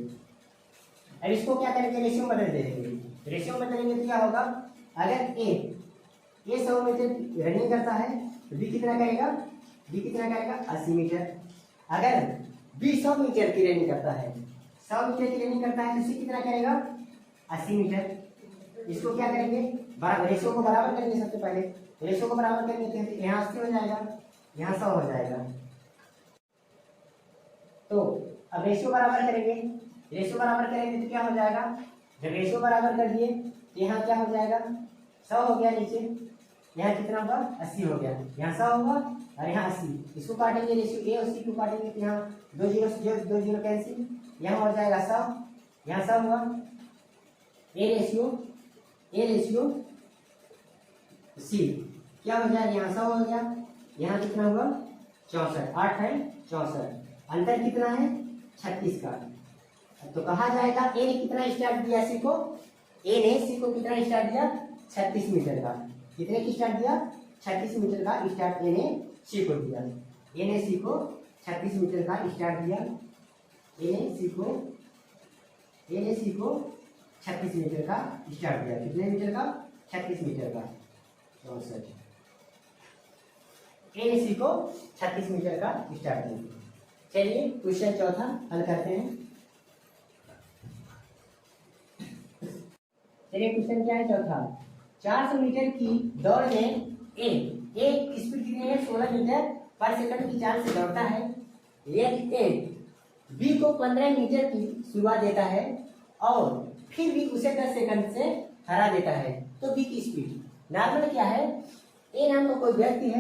अब इसको क्या करेंगे, रेशियो बदल देंगे। रेशियो बदलेंगे तो क्या होगा, अगर ए 100 मीटर रनिंग करता है तो बी कितना करेगा, बी कितना करेगा 80 मीटर। अगर बी 100 मीटर की रनिंग करता है, 100 मीटर की रनिंग करता है तो सी कितना करेगा 80 मीटर। इसको क्या करेंगे, बराबर, रेशियो को बराबर करेंगे। सबसे पहले रेशियो को बराबर करेंगे तो यहाँ 80 हो जाएगा, यहाँ 100 हो जाएगा। तो अब रेशियो बराबर करेंगे, रेशियो बराबर करेंगे तो क्या हो जाएगा, जब रेशियो बराबर कर दिए तो यहाँ क्या हो जाएगा 100 हो गया नीचे, यहाँ कितना होगा 80 हो गया, यहाँ 100 होगा और यहाँ 80। इसको काटेंगे, रेशियो ए और सी को काटेंगे तो यहाँ 2 जीरो कैंसिल, यहाँ हो जाएगा 100, यहाँ 100 हुआ। ए रेशियो सी क्या हो जाएगा, यहाँ 100 हो गया, यहाँ कितना हुआ 64, 8 है 64, अंतर कितना है 36 का। तो कहा जाएगा ए ने कितना स्टार्ट दिया सी को, ए ने सी को कितना स्टार्ट दिया 36 मीटर का, कितने की स्टार्ट दिया 36 मीटर का स्टार्ट ए ने सी को दिया। ए ने सी को 36 मीटर का स्टार्ट दिया, ए ने सी को 36 मीटर का स्टार्ट दिया, कितने मीटर का 36 मीटर का 64। ए ने सी को 36 मीटर का स्टार्ट दिया। चलिए क्वेश्चन चौथा हल करते हैं। चलिए क्वेश्चन क्या है चौथा, 400 मीटर की दौड़ में ए स्पीड कितनी है 16 मीटर पर सेकंड की चाल से दौड़ता है। यदि ए बी को 15 मीटर की शुरुआत देता है और फिर भी उसे 10 सेकंड से हरा देता है, तो बी की स्पीड। नॉर्मल क्या है, ए नाम का कोई व्यक्ति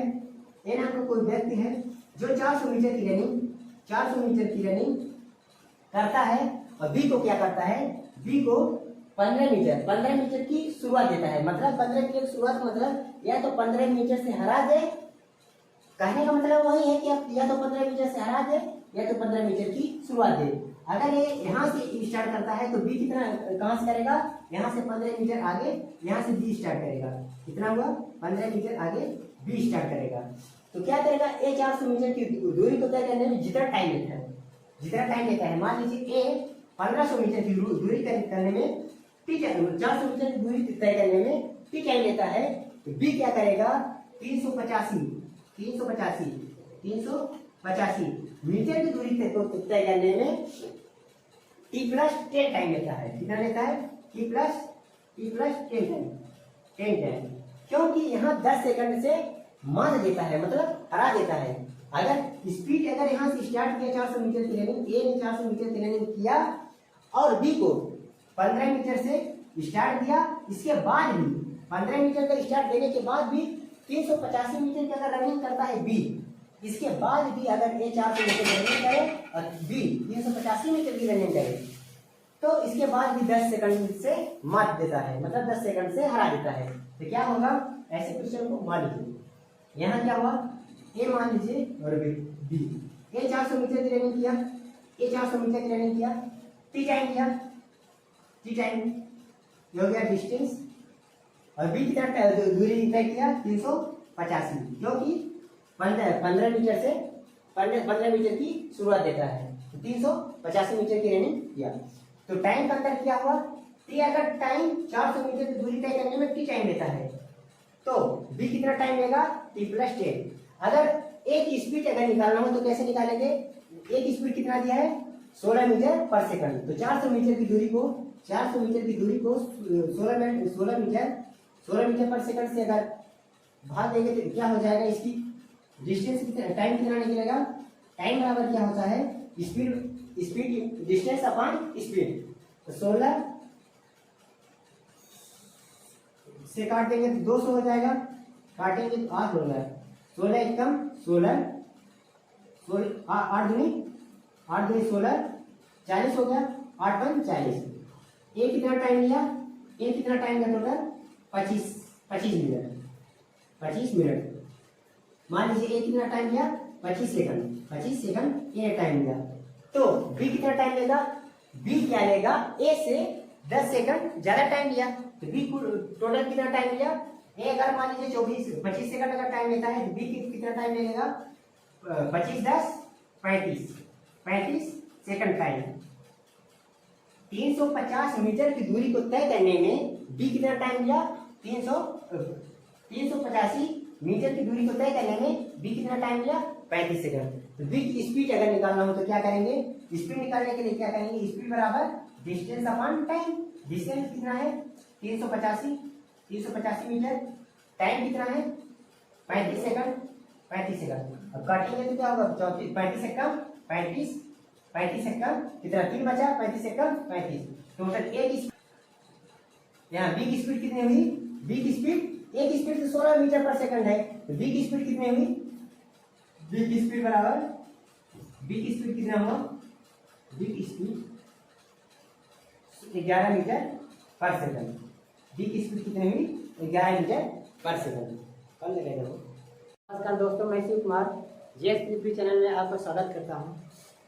है जो 400 मीटर की रनिंग करता है और बी को क्या करता है, बी को 15 मीटर की शुरुआत देता है। मतलब 15 मीटर की शुरुआत मतलब या तो 15 मीटर से हरा दे, कहने का मतलब वही है कि आप या तो 15 मीटर से हरा दे या तो 15 मीटर की शुरुआत दे। अगर ये यहाँ से स्टार्ट करता है तो बी कितना कहाँ से करेगा, यहाँ से 15 मीटर आगे, यहाँ से बी स्टार्ट करेगा। कितना हुआ 15 मीटर आगे बी स्टार्ट करेगा। तो क्या करेगा, ए 400 मीटर की दूरी को तय करने में जितना टाइम लेता है, मान लीजिए ए 1500 मीटर की दूरी करने में 400 मीटर की दूरी तय करने में टी टाइम लेता है, तो बी क्या करेगा 385 मीटर की दूरी तय करने में टी प्लस 10 टाइम लेता है। कितना लेता है, टी प्लस 10 टाइम, क्योंकि यहाँ 10 सेकंड से मार देता है, मतलब हरा देता है। अगर स्पीड अगर यहाँ से स्टार्ट किया 400 मीटर की रनिंग, ए ने 400 मीटर की रनिंग किया और बी को 15 मीटर से स्टार्ट दिया, इसके बाद भी 15 मीटर का स्टार्ट देने के बाद भी 385 मीटर की अगर रनिंग करता है बी, इसके बाद भी अगर ए 400 मीटर की रनिंग करे और बी 385 मीटर की रनिंग करे, तो इसके बाद भी 10 सेकंड से मार देता है, मतलब 10 सेकंड से हरा देता है। तो क्या होगा, ऐसे क्वेश्चन को मान लीजिए, यहाँ क्या हुआ ए मान लीजिए और बी, ए 400 मीटर की रनिंग किया, टी टाइम ये हो गया डिस्टेंस, और बी कितना दूरी तय किया 385, क्योंकि 15 मीटर की शुरुआत देता है, तो 385 मीटर की रनिंग किया। तो टाइम का अंतर क्या हुआ, टी अगर टाइम 400 मीटर की दूरी तय करने में टी टाइम लेता है तो बी कितना टाइम लेगा टी प्लस 10। अगर एक स्पीड अगर निकालना हो तो कैसे निकालेंगे, एक स्पीड कितना दिया है 16 मीटर पर सेकंड, तो 400 मीटर की दूरी को 16 मीटर पर सेकंड से अगर भाग देंगे तो क्या हो जाएगा, इसकी डिस्टेंस कितना, टाइम कितना निकलेगा, टाइम बराबर क्या होता है स्पीड डिस्टेंस अपॉन स्पीड। तो 16 से काट देंगे तो 200 हो जाएगा, काटेंगे तो 8 होगा, 16 एकम 16, 8 दूनी 16, 40 हो गया, 8 पंच 40। ए कितना टाइम लिया, ए कितना टाइम का टोटल 25 मिनट। मान लीजिए ए कितना टाइम लिया 25 सेकंड ए टाइम लिया, तो बी कितना टाइम लेगा, बी क्या लेगा ए से 10 सेकंड ज्यादा टाइम लिया, तो बी टोटल कितना टाइम लिया, ए अगर मान लीजिए 25 सेकंड अगर टाइम लेता है तो बी कितना टाइम लेगा 25 10 35 सेकंड टाइम। 350 मीटर की दूरी को तय करने में बी कितना टाइम लिया? 385 मीटर की दूरी को तय करने में बी कितना टाइम लिया? 35 सेकंड। तो बी की स्पीड अगर निकालना हो तो क्या करेंगे? स्पीड निकालने के लिए क्या करेंगे? स्पीड बराबर डिस्टेंस अपॉन टाइम। डिस्टेंस कितना है? 385 मीटर। टाइम कितना है? 35 सेकंड। 35 सेकंड। अब काटेंगे तो क्या होगा? 35 से कम 35 से कम कितना? 3 बचा। 35 से कम 35। टोटल एक यहाँ बी की स्पीड कितनी हुई? बी की स्पीड, एक स्पीड तो 16 मीटर पर सेकंड है, तो बी की स्पीड कितनी हुई? बी की स्पीड बराबर, बी की स्पीड कितना हुआ? बी की स्पीड 11 मीटर पर सेकंड। बी की स्पीड कितनी हुई? 11 मीटर पर सेकंड। कल लगेगा वो। नमस्कार दोस्तों, मैं शिव कुमार जीएस पृथ्वी चैनल में आपका स्वागत करता हूं।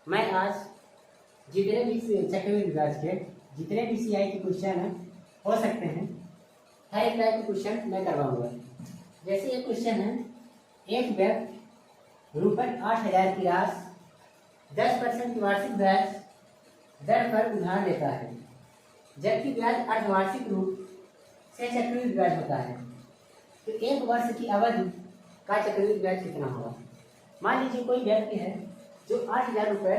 मैं आज जितने भी चक्रवृद्धि ब्याज के जितने भी सीआई के क्वेश्चन हो सकते हैं, हर एक टाइप के क्वेश्चन मैं करवाऊंगा। जैसे ये क्वेश्चन है, एक व्यक्ति रुपये 8,000 की राशि 10% वार्षिक ब्याज दर पर उधार लेता है, जबकि ब्याज अर्धवार्षिक रूप से चक्रवृद्धि ब्याज होता है। तो एक वर्ष की अवधि का चक्रवृद्धि ब्याज कितना होगा? मान लीजिए कोई व्यक्ति है जो 8,000 रुपये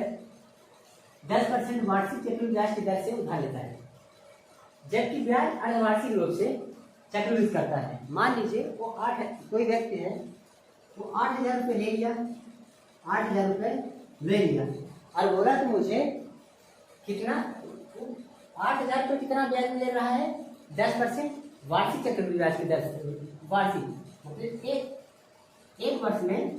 10% वार्षिक चक्रवृद्धि ब्याज की दर से उधार लेता है, जबकि ब्याज अर्धवार्षिक रूप से चक्रवृद्धि करता है। मान लीजिए वो कोई व्यक्ति है, वो 8,000 रुपये ले लिया, 8,000 रुपये ले लिया और बोला कि मुझे कितना 8,000 रुपये कितना ब्याज मिल रहा है? 10% वार्षिक चक्रवृद्धि ब्याज की दर से। वार्षिक मतलब एक वर्ष में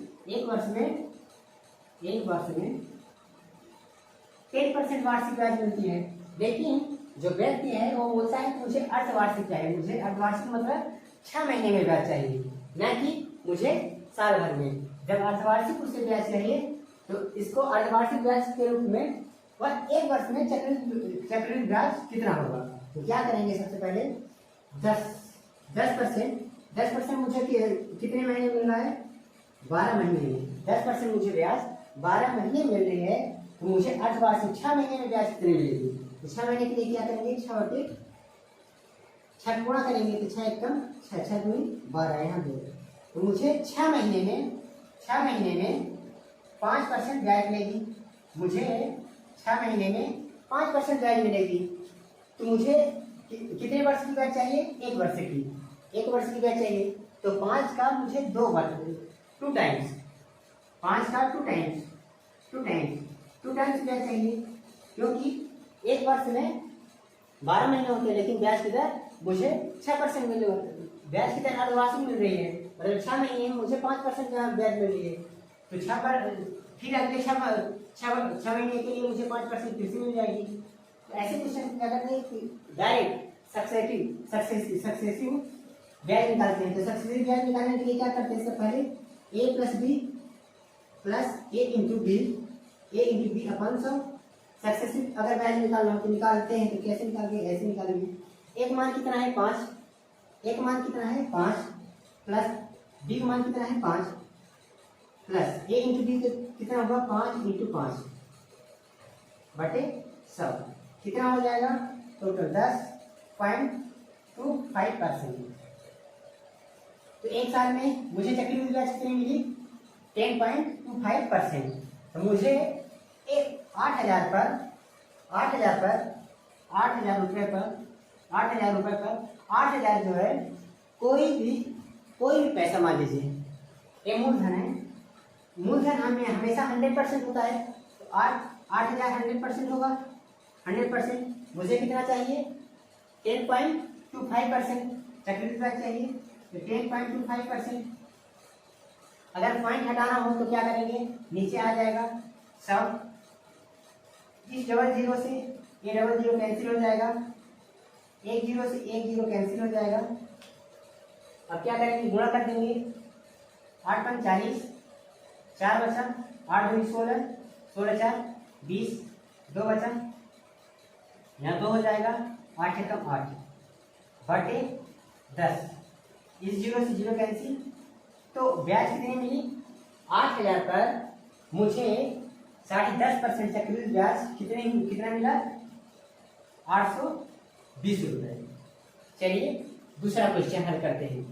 10% वार्षिक ब्याज मिलती है। लेकिन जो व्यक्ति है वो बोलता है कि मुझे अर्धवार्षिक चाहिए, मुझे अर्धवार्षिक मतलब 6 महीने में ब्याज चाहिए, न कि मुझे साल भर में। जब अर्धवार्षिक उसे ब्याज चाहिए तो इसको अर्धवार्षिक ब्याज के रूप में वह एक वर्ष में चक्रवृद्धि ब्याज कितना होगा? तो क्या करेंगे? सबसे पहले 10% मुझे कितने महीने मिल रहा है? 12 महीने में। 10% मुझे ब्याज 12 महीने मिल रही है, तो मुझे अर्धवार्षिक 6 महीने में ब्याज कितने मिलेगी? तो 6 महीने के लिए क्या करेंगे? 6 गुणा करेंगे तो 6 एकम 6, 6 दूनी 12, यहाँ 2। तो मुझे 6 महीने में 5% ब्याज मिलेगी। मुझे 6 महीने में 5% ब्याज मिलेगी। तो मुझे कितने वर्ष की ब्याज चाहिए? एक वर्ष की ब्याज चाहिए। तो 5 का मुझे 2 टाइम्स 5 का 2 टाइम्स ब्याज चाहिए, क्योंकि एक वर्ष में 12 महीने होते हैं, लेकिन ब्याज की दर मुझे 6% मिल रही है। ब्याज की दर अर्धवार्षिक मिल रही है, मतलब 6 महीने में मुझे 5% ब्याज मिल रही है। तो 6 पर फिर अगले 6 महीने के लिए मुझे 5% फिर से मिल जाएगी। तो ऐसे क्वेश्चन क्या करते हैं? डायरेक्ट सक्सेसिव ब्याज निकालते हैं। तो सक्सेसिव ब्याज निकालने के लिए क्या करते हैं? सबसे पहले a plus B plus A into B अपन 100। सक्सेसिव अगर ब्याज निकालना हो तो निकालते हैं, तो कैसे निकालेंगे? ऐसे निकालेंगे। एक मान कितना है? 5 प्लस बी का मान कितना है? 5 प्लस ए इंटू बी कितना होगा? 5 इंटू 5 बटे 100 कितना हो जाएगा? टोटल 10.25%। तो एक साल में मुझे चक्रवृद्धि ब्याज कितनी मिली? 10.25%। तो मुझे 8,000 रुपये पर 8,000 जो है, कोई भी पैसा मान लीजिए, ये मूलधन है। मूलधन हमें हमेशा 100% होता है। तो 8,000 100% होगा। 100% मुझे कितना चाहिए? 10.25% चक्रवृद्धि ब्याज चाहिए। तो 10.25%। अगर पॉइंट हटाना हो तो क्या करेंगे? नीचे आ जाएगा सब, इस डबल जीरो से ये डबल जीरो कैंसिल हो जाएगा, एक जीरो से एक जीरो कैंसिल हो जाएगा। अब क्या करेंगे? गुणा कर देंगे। 8 पंच 40, 4 बचा, 8 दूनी 16, 16 4 20, 2 बचा, यहाँ 2 हो जाएगा, 8 एकम 8 बटे 10। इस जीरो से जीरो कैंसिल। तो ब्याज कितनी मिली? 8,000 पर मुझे 10.5% चक्रवृद्धि ब्याज कितना मिला? 820 रुपये। चलिए दूसरा क्वेश्चन हल करते हैं।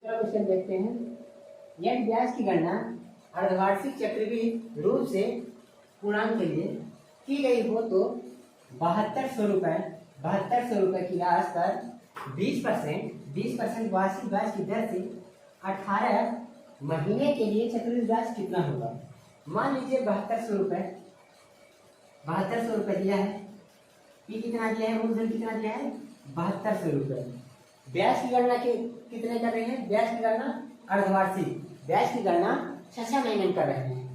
दूसरा क्वेश्चन देखते हैं। यदि ब्याज की गणना अर्धवार्षिक चक्रवृद्धि रूप से पूर्णांक के लिए की गई हो तो 7200 रुपये की राशि पर 20% वार्षिक ब्याज की दर से 18 महीने के लिए चक्रवृद्धि ब्याज कितना होगा। मान लीजिए 7200 रुपये दिया है। ये कितना दिया है, मूलधन कितना दिया है 7200 रुपये। ब्याज की गणना कितने कर रहे हैं, ब्याज की गणना अर्धवार्षिक, ब्याज की गणना 6 महीने में कर रहे हैं।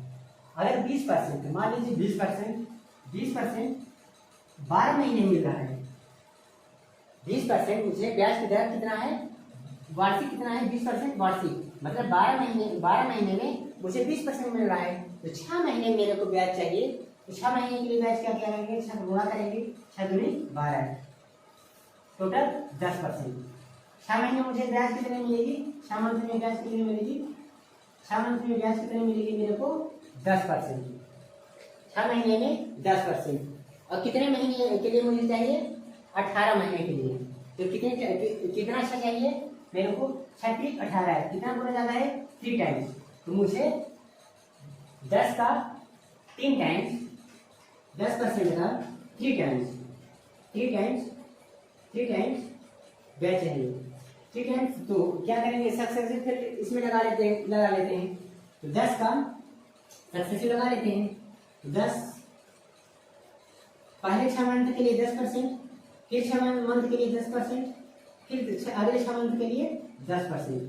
अगर 20% मान लीजिए 20% 12 महीने मिल रहा है। 20% मुझे ब्याज की दर कितना है, वार्षिक कितना है 20% वार्षिक, मतलब 12 महीने में मुझे 20% मिल रहा है। तो 6 महीने मेरे को ब्याज चाहिए। तो 6 महीने के लिए ब्याज क्या करेंगे, 6 गुणा करेंगे, 6 दूनी 12, टोटल 10%। 6 महीने मुझे ब्याज कितने मिलेगी, 6 मंथ में ब्याज कितनी मिलेगी, 6 मंथ में ब्याज कितनी मिलेगी मेरे को 10%। 6 महीने में 10%। और कितने महीने के लिए मुझे चाहिए, 18 महीने के लिए। तो कितना अच्छा चाहिए मेरे को, 6 18 है, कितना बोला जाता है 3 टाइम्स। तो मुझे 10 का 3 टाइम्स, 10% का 3 टाइम्स ब्याज चाहिए। 3 टाइम्स। तो क्या करेंगे, सक्सेसिव फिर इसमें लगा लेते हैं। तो 10 का सक्सेसिव लगा लेते हैं। तो 10 पहले 6 मंथ के लिए 10%, फिर 6 मंथ के लिए 10%, फिर अगले 6 मंथ के लिए 10%।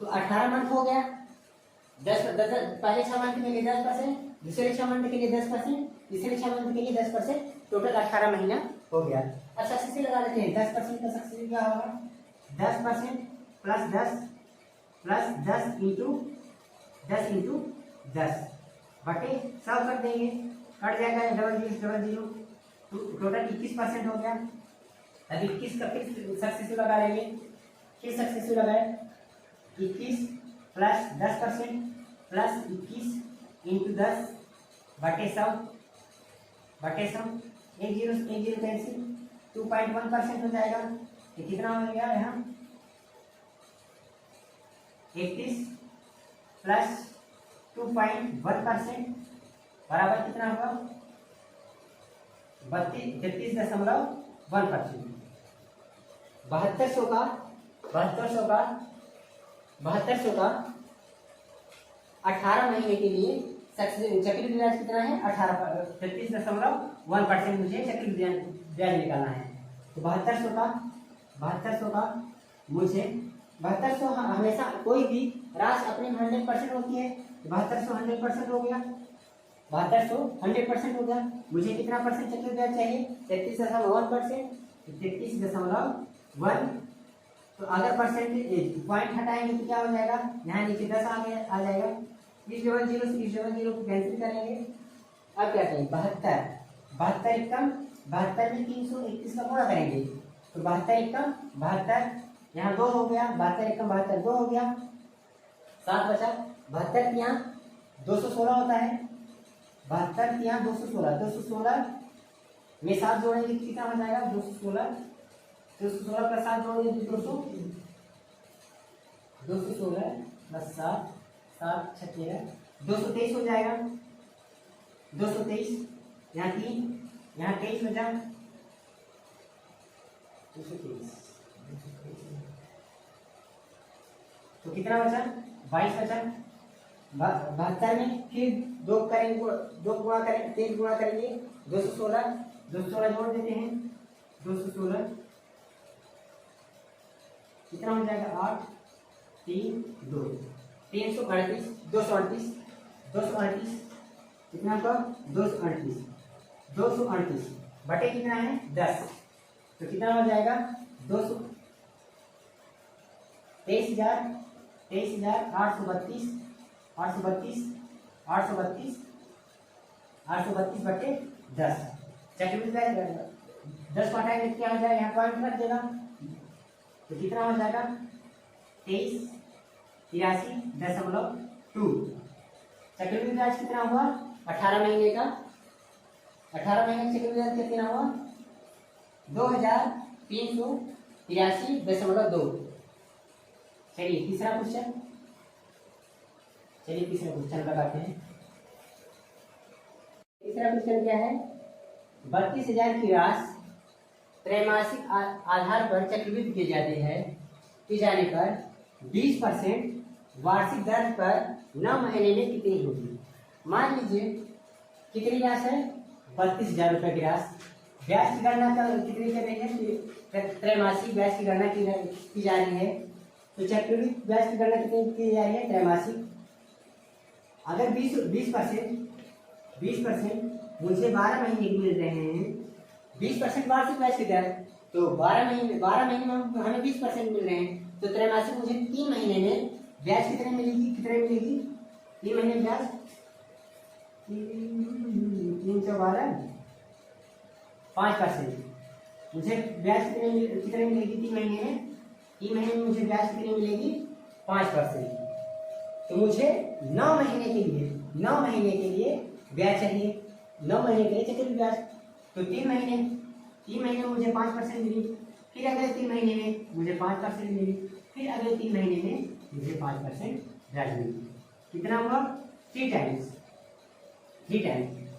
तो 18 मंथ हो गया। 10 पहले 6 मंथ के लिए 10%, दूसरे 6 मंथ के लिए 10%, तीसरे 6 मंथ के लिए 10%, टोटल 18 महीना हो गया। अब सक्सेसिव लगा लेते हैं। 10% का सक्सेसिव क्या होगा, 10% प्लस 10 इंटू 10 बटे 100 कर देंगे, कट जाएगा डबल जीरो। तो टोटल 21% हो गया। अब 21 का फिर सक्सेसिव लगा लेंगे, फिर सक्सेसिव लगाए 21 प्लस 10% प्लस 21 इंटू 10 बटे 100 एक जीरो कैंसिल, 2.1% हो जाएगा। ये कितना हो गया यहाँ 31 प्लस 2.1% बराबर कितना होगा 33.1%। 7200 का 18 महीने के लिए चक्रवृद्धि ब्याज कितना है 33.1% मुझे चक्रवृद्धि ब्याज निकालना है। तो 7200 का मुझे 7200 हमेशा कोई भी राशि अपने 100% होती है। 7200 100% हो गया, 7200 100% हो गया। मुझे कितना परसेंट चक्रवृद्धि ब्याज चाहिए 33.1%, 33.1। तो अगर परसेंटेज पॉइंट हटाएंगे तो क्या हो जाएगा, यहाँ नीचे 10 आ जाएगा। इस डबल जीरो से इस डबल जीरो को कैंसिल करेंगे। अब क्या करेंगे 72 में 331 का गुणा करेंगे। तो 72 यहाँ 2 हो गया, 72 2 हो गया, 7 बचा। 72 यहाँ 216 होता है, 72 यहाँ 216 में 7 जोड़ेंगे कितना हो जाएगा 216 प्लस 7 जोड़ेंगे 216 प्लस 7 7 223 हो जाएगा। 223 यहाँ 3 यहाँ 23 हो जाए 223। तो कितना बचा 22 बचा। 72 में फिर 2 गुणा करेंगे 3 गुणा करेंगे 216 जोड़ देते हैं 216 कितना हो जाएगा 8 3 2 338 238 कितना का 238 बटे कितना है 10। तो कितना हो जाएगा 832 बटे 10। चक्रवृद्धि ब्याज 10 को हटाएंगे क्या हो जाएगा, यहाँ पॉइंट रख देगा। तो कितना हो जाएगा 2383.2। चक्रवृद्धि ब्याज कितना हुआ 18 महीने का 18 महीने का चक्रवृद्धि ब्याज कितना हुआ 2383.2। चलिए तीसरा क्वेश्चन लगाते हैं। तीसरा क्वेश्चन क्या है, 32,000 की राशि त्रैमासिक आधार पर चक्रवृद्धि की जाने पर 20% वार्षिक दर पर 9 महीने में कितनी होगी। मान लीजिए कितनी राशि है 32,000 रुपये की राशि। ब्याज की गणना कितनी कर रही है, त्रैमासिक ब्याज की गणना की जा रही है। तो चक्रवृद्धि ब्याज की गणना कितनी की जा रही है त्रैमासिक। अगर 20% मुझे 12 महीने मिल रहे हैं, 20% वार्षिक ब्याज की दर, तो 12 महीने में हमें 20% मिल रहे हैं, तो त्रैमासिक मुझे 3 महीने में ब्याज कितने मिलेगी 3 महीने ब्याज 312 5%। मुझे ब्याज कितने मिलेगी 3 महीने में, 3 महीने में मुझे ब्याज कितनी मिलेगी 5%। तो मुझे 9 महीने के लिए ब्याज चाहिए, 9 महीने के लिए चक्रवृद्धि ब्याज। तो 3 महीने मुझे 5% मिली, फिर अगले 3 महीने में मुझे 5% मिली, फिर अगले 3 महीने में मुझे 5% ब्याज मिली। कितना हुआ 3 टाइम्स।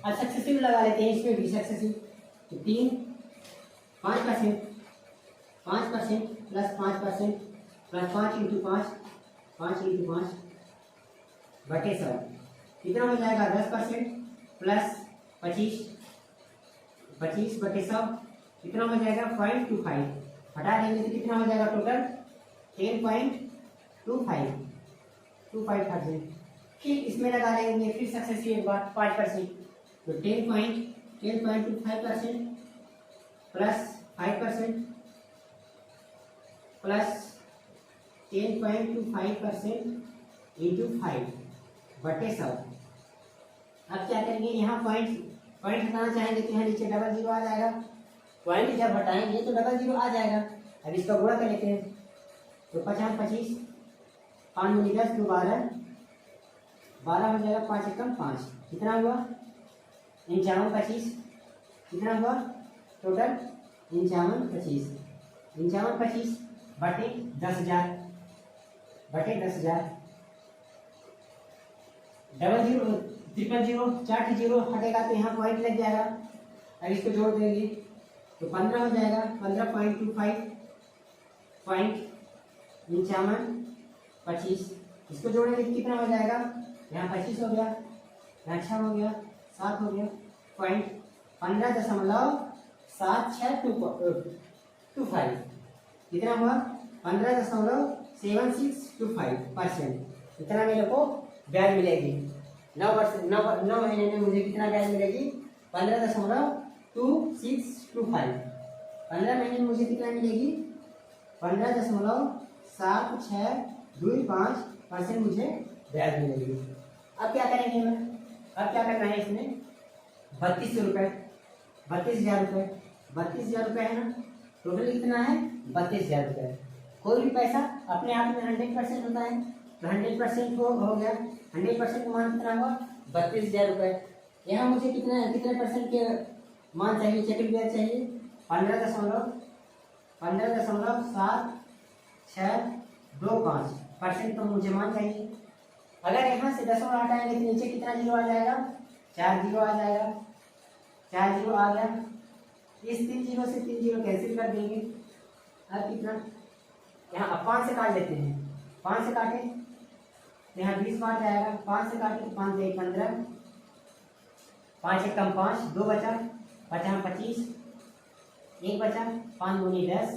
अब सक्सेसिव लगा लेते हैं, इसमें भी सक्सेसिव। तो 3 5% प्लस 5% प्लस 5 इंटू 5 बटे 100 कितना हो जाएगा 10% प्लस 25 बटे 100 कितना हो जाएगा 0.25। हटा देंगे तो कितना हो जाएगा टोटल 10.25%। फिर इसमें लगा लेंगे, फिर सक्सेसिव एक बार 5%, तो 10.25% प्लस 5% प्लस 10.25% इंटू 5 बटे 100। अब क्या करेंगे, यहाँ पॉइंट हटाना चाहेंगे तो यहाँ नीचे डबल जीरो आ जाएगा। पॉइंट जब हटाएंगे तो डबल जीरो आ जाएगा। अब इसका गुणा कर लेते हैं, तो 50 25 5 दूनी 10 2 12 हो जाएगा, 5 एकम 5 कितना हुआ 55 25 कितना हुआ टोटल 55 25 बटे 10,000 डबल जीरो 000 4 जीरो हटेगा तो यहाँ पॉइंट लग जाएगा। अब इसको जोड़ देंगे तो 15 हो जाएगा, 15.25 55 इसको जोड़ेंगे तो कितना हो जाएगा, यहाँ 25 हो गया, यहाँ 6 हो गया, 7 हो गया, 15.7625 कितना हुआ 15.7625%। इतना मेरे को ब्याज मिलेगी। 9 महीने में मुझे कितना ब्याज मिलेगी 15.2625। 15 महीने में मुझे कितना मिलेगी 15.7625% मुझे ब्याज मिलेगी। अब क्या करेंगे अब क्या करना है इसमें 3200 रुपये 32,000 रुपये है ना, टोटल कितना है 32,000 रुपये। कोई भी पैसा अपने आप में 100% होता है, तो 100% हो गया, 100% का मान कितना हुआ 32,000 रुपये। यहाँ मुझे कितने परसेंट के मान चाहिए, चक्रवृद्धि ब्याज चाहिए 15.7625% तो मुझे मान चाहिए। अगर यहाँ से 10 हटाएंगे तो नीचे कितना जीरो आ जाएगा 4 जीरो आ जाएगा, 4 जीरो आ गया। इस 3 जीरो से 3 जीरो कैंसिल कर देंगे। अब कितना यहाँ अब 5 से काट लेते हैं, 5 से काटे तो यहाँ 20 बार जाएगा, 5 से काटे तो 5 से 15 5 एकम 5 2 बचा 50 25 1 बचा 5 दूनी 10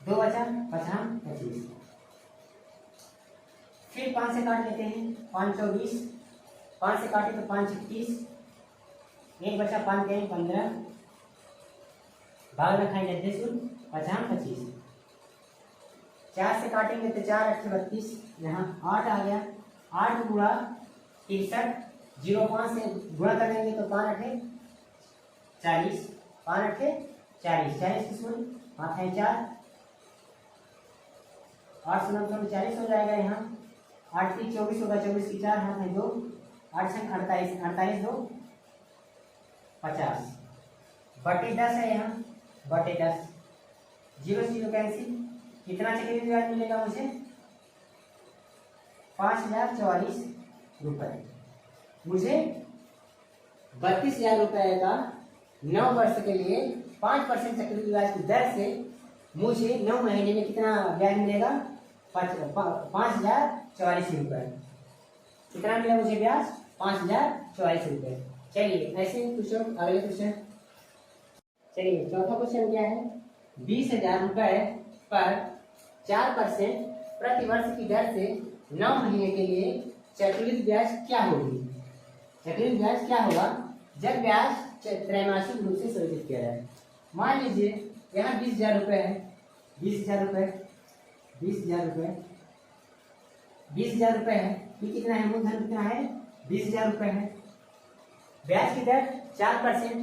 2 बचा 50 25। फिर 5 से काट लेते हैं 5 24 5 से काटे तो 5 31 1 बचा 5 गए 15 भाग में खाएंगे 10 50 25। 4 से काटेंगे तो 4 8 32 यहाँ 8 आ गया, 8 गुणा 63 05 से गुणा कर लेंगे तो 5 8 40 5 8 40 40 किस्मत 5 है 4 8 9 40 हो जाएगा। यहाँ 8 3 24 होगा, 24 की 4 हाथ है 2 8 6 48 48 2 50 बटे 10 है यहाँ, बटे 10, 0 से 0 कैंसिल, कितना चक्रवृद्धि ब्याज मिलेगा मुझे? 5044 रुपये। मुझे 32,000 रुपये का 9 वर्ष के लिए 5% चक्रवृद्धि ब्याज की दर से मुझे 9 महीने में कितना ब्याज मिलेगा? 5044 रुपये। कितना मिला मुझे ब्याज? 5044 रुपये। चलिए ऐसे क्वेश्चन, अगले क्वेश्चन। चलिए चौथा क्वेश्चन क्या है? 20,000 रुपये पर 4% प्रति वर्ष की दर से 9 महीने के लिए चक्रवृद्धि ब्याज क्या होगी? चक्रवृद्धि ब्याज क्या होगा जब ब्याज त्रैमासिक रूप से संयोजित किया जाए? मान लीजिए यहाँ 20,000 रुपये है, 20,000 रुपये, 20,000 रुपये, 20,000 रुपये है। ये कितना है? मूलधन कितना है? 20,000 रुपये है। ब्याज की दर 4%,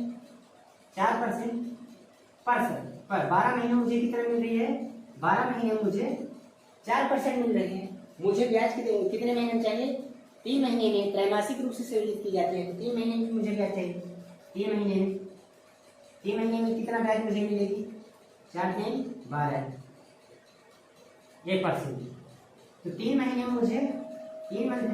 4% पर 12 महीने मुझे कितना मिल रही है? 12 महीने में मुझे 4% मिल रही है। मुझे ब्याज कितने महीने में चाहिए? 3 महीने में त्रैमासिक रूप से संयोजित की जाती है, 3 महीने में मुझे ब्याज चाहिए। 3 महीने में, 3 महीने में कितना ब्याज मुझे मिलेगी? 4 3 12, 1%। तो 3 महीने में मुझे 3 मंथ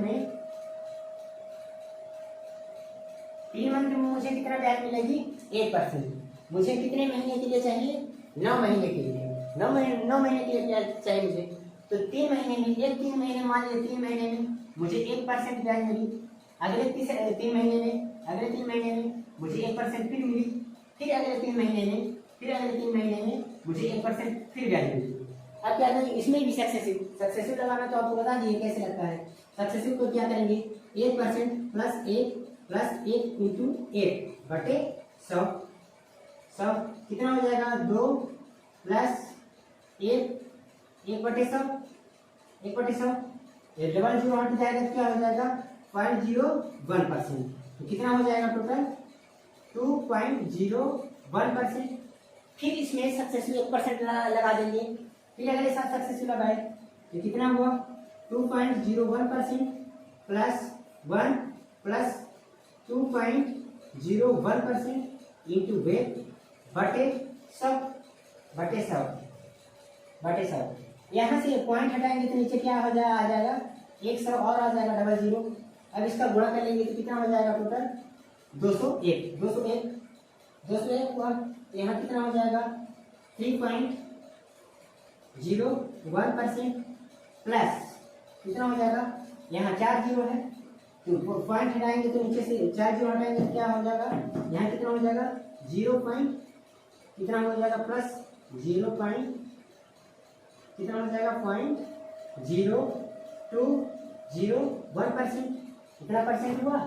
में मुझे कितना ब्याज मिलेगी? 1%। मुझे कितने महीने के लिए चाहिए? 9 महीने के लिए। 9 महीने के लिए ब्याज चाहिए मुझे। तो 3 महीने में, 3 महीने मान लीजिए 3 महीने में मुझे 1% ब्याज मिली। अगले 3 महीने में, अगले 3 महीने में मुझे 1% फिर मिली। फिर अगले 3 महीने में, फिर अगले 3 महीने में मुझे 1% फिर ब्याज मिली। अब क्या करेंगे? इसमें भी सक्सेसिव लगाना तो आपको बता दिए कैसे लगता है। सक्सेसिव को क्या करेंगे? 1% प्लस 1 इंटू 1 बटे 100 कितना हो जाएगा? 2 प्लस 1 बटे 100 ये डबल जीरो हट जाएगा तो क्या हो जाएगा? 0.01%। तो कितना हो जाएगा टोटल? 2.01%। फिर इसमें सक्सेसिव 1% लगा देंगे। फिर अगले साथ सक्सेसिव लगाए तो कितना हुआ? 2.01% प्लस 1 प्लस 2.01% इंटू वेट बटे 100। यहाँ से पॉइंट हटाएंगे तो नीचे क्या हो जाएगा? आ जाएगा 100 और आ जाएगा डबल जीरो। अब इसका गुणा कर लेंगे तो कितना हो जाएगा टोटल? 201 हुआ। यहाँ कितना हो जाएगा? 3.01% प्लस कितना हो जाएगा? यहाँ 4 जीरो है तो पॉइंट हटाएंगे तो नीचे से 4 जीरो हटाएंगे तो क्या हो जाएगा? यहाँ कितना हो जाएगा? 0 पॉइंट कितना हो जाएगा? प्लस 0 पॉइंट कितना हो जाएगा? 0.0201%। कितना परसेंट हुआ?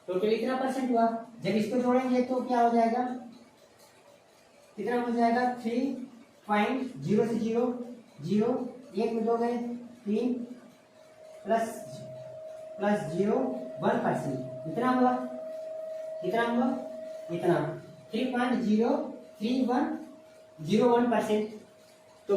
टोटल इतना परसेंट हुआ। जब इसको जोड़ेंगे तो क्या हो जाएगा? कितना हो जाएगा? 3.0 से 0 1 में 2 गए 3 प्लस 0.1%। कितना हुआ? इतना 3.0301%। तो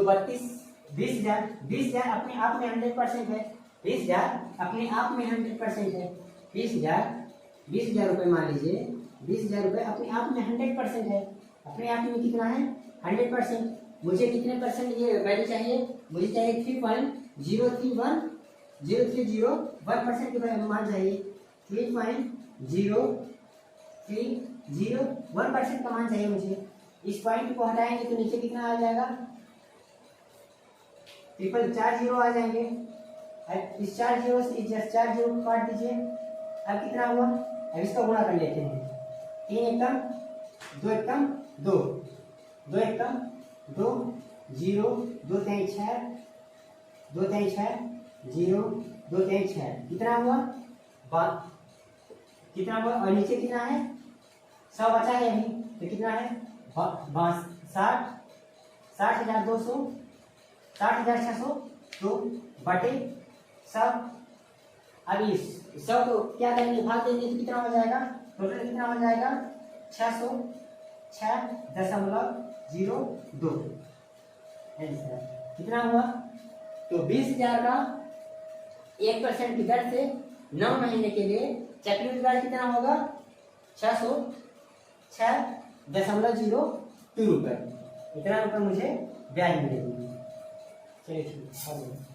20,000 अपने आप में 100% है। 20,000 अपने आप में 100% है। 20,000 रुपये मान लीजिए, 20,000 रुपये अपने आप में 100% है। अपने आप में कितना है? 100%। मुझे कितने परसेंट ये वैल्यू चाहिए? मुझे चाहिए 3.0301% की मान चाहिए। 3.0301% का मान चाहिए मुझे। इस पॉइंट को हटाएंगे तो नीचे कितना आ जाएगा? 400 आ जाएंगे। इस 4 से इस 4 को काट दीजिए। अब कितना हुआ? अब इसका गुणा कर लेते हैं। 3 एकम 2 एकम 2 2 एकम 2 0 2 3 6 2 3 6 0 2 3 6 कितना हुआ? कितना हुआ? और नीचे कितना है? 100 बचा है अभी तो कितना है? 60,200 60,600 तो बटे 100। अब इस 100 को क्या करेंगे? भाग देंगे तो कितना हो जाएगा? टोटल कितना हो जाएगा? 606.02। कितना हुआ? तो 20,000 का 1% की दर से 9 महीने के लिए चक्रवृद्धि ब्याज कितना होगा? 6.02 रुपये, इतना रुपये मुझे ब्याज मिलेगी। चलिए ठीक है।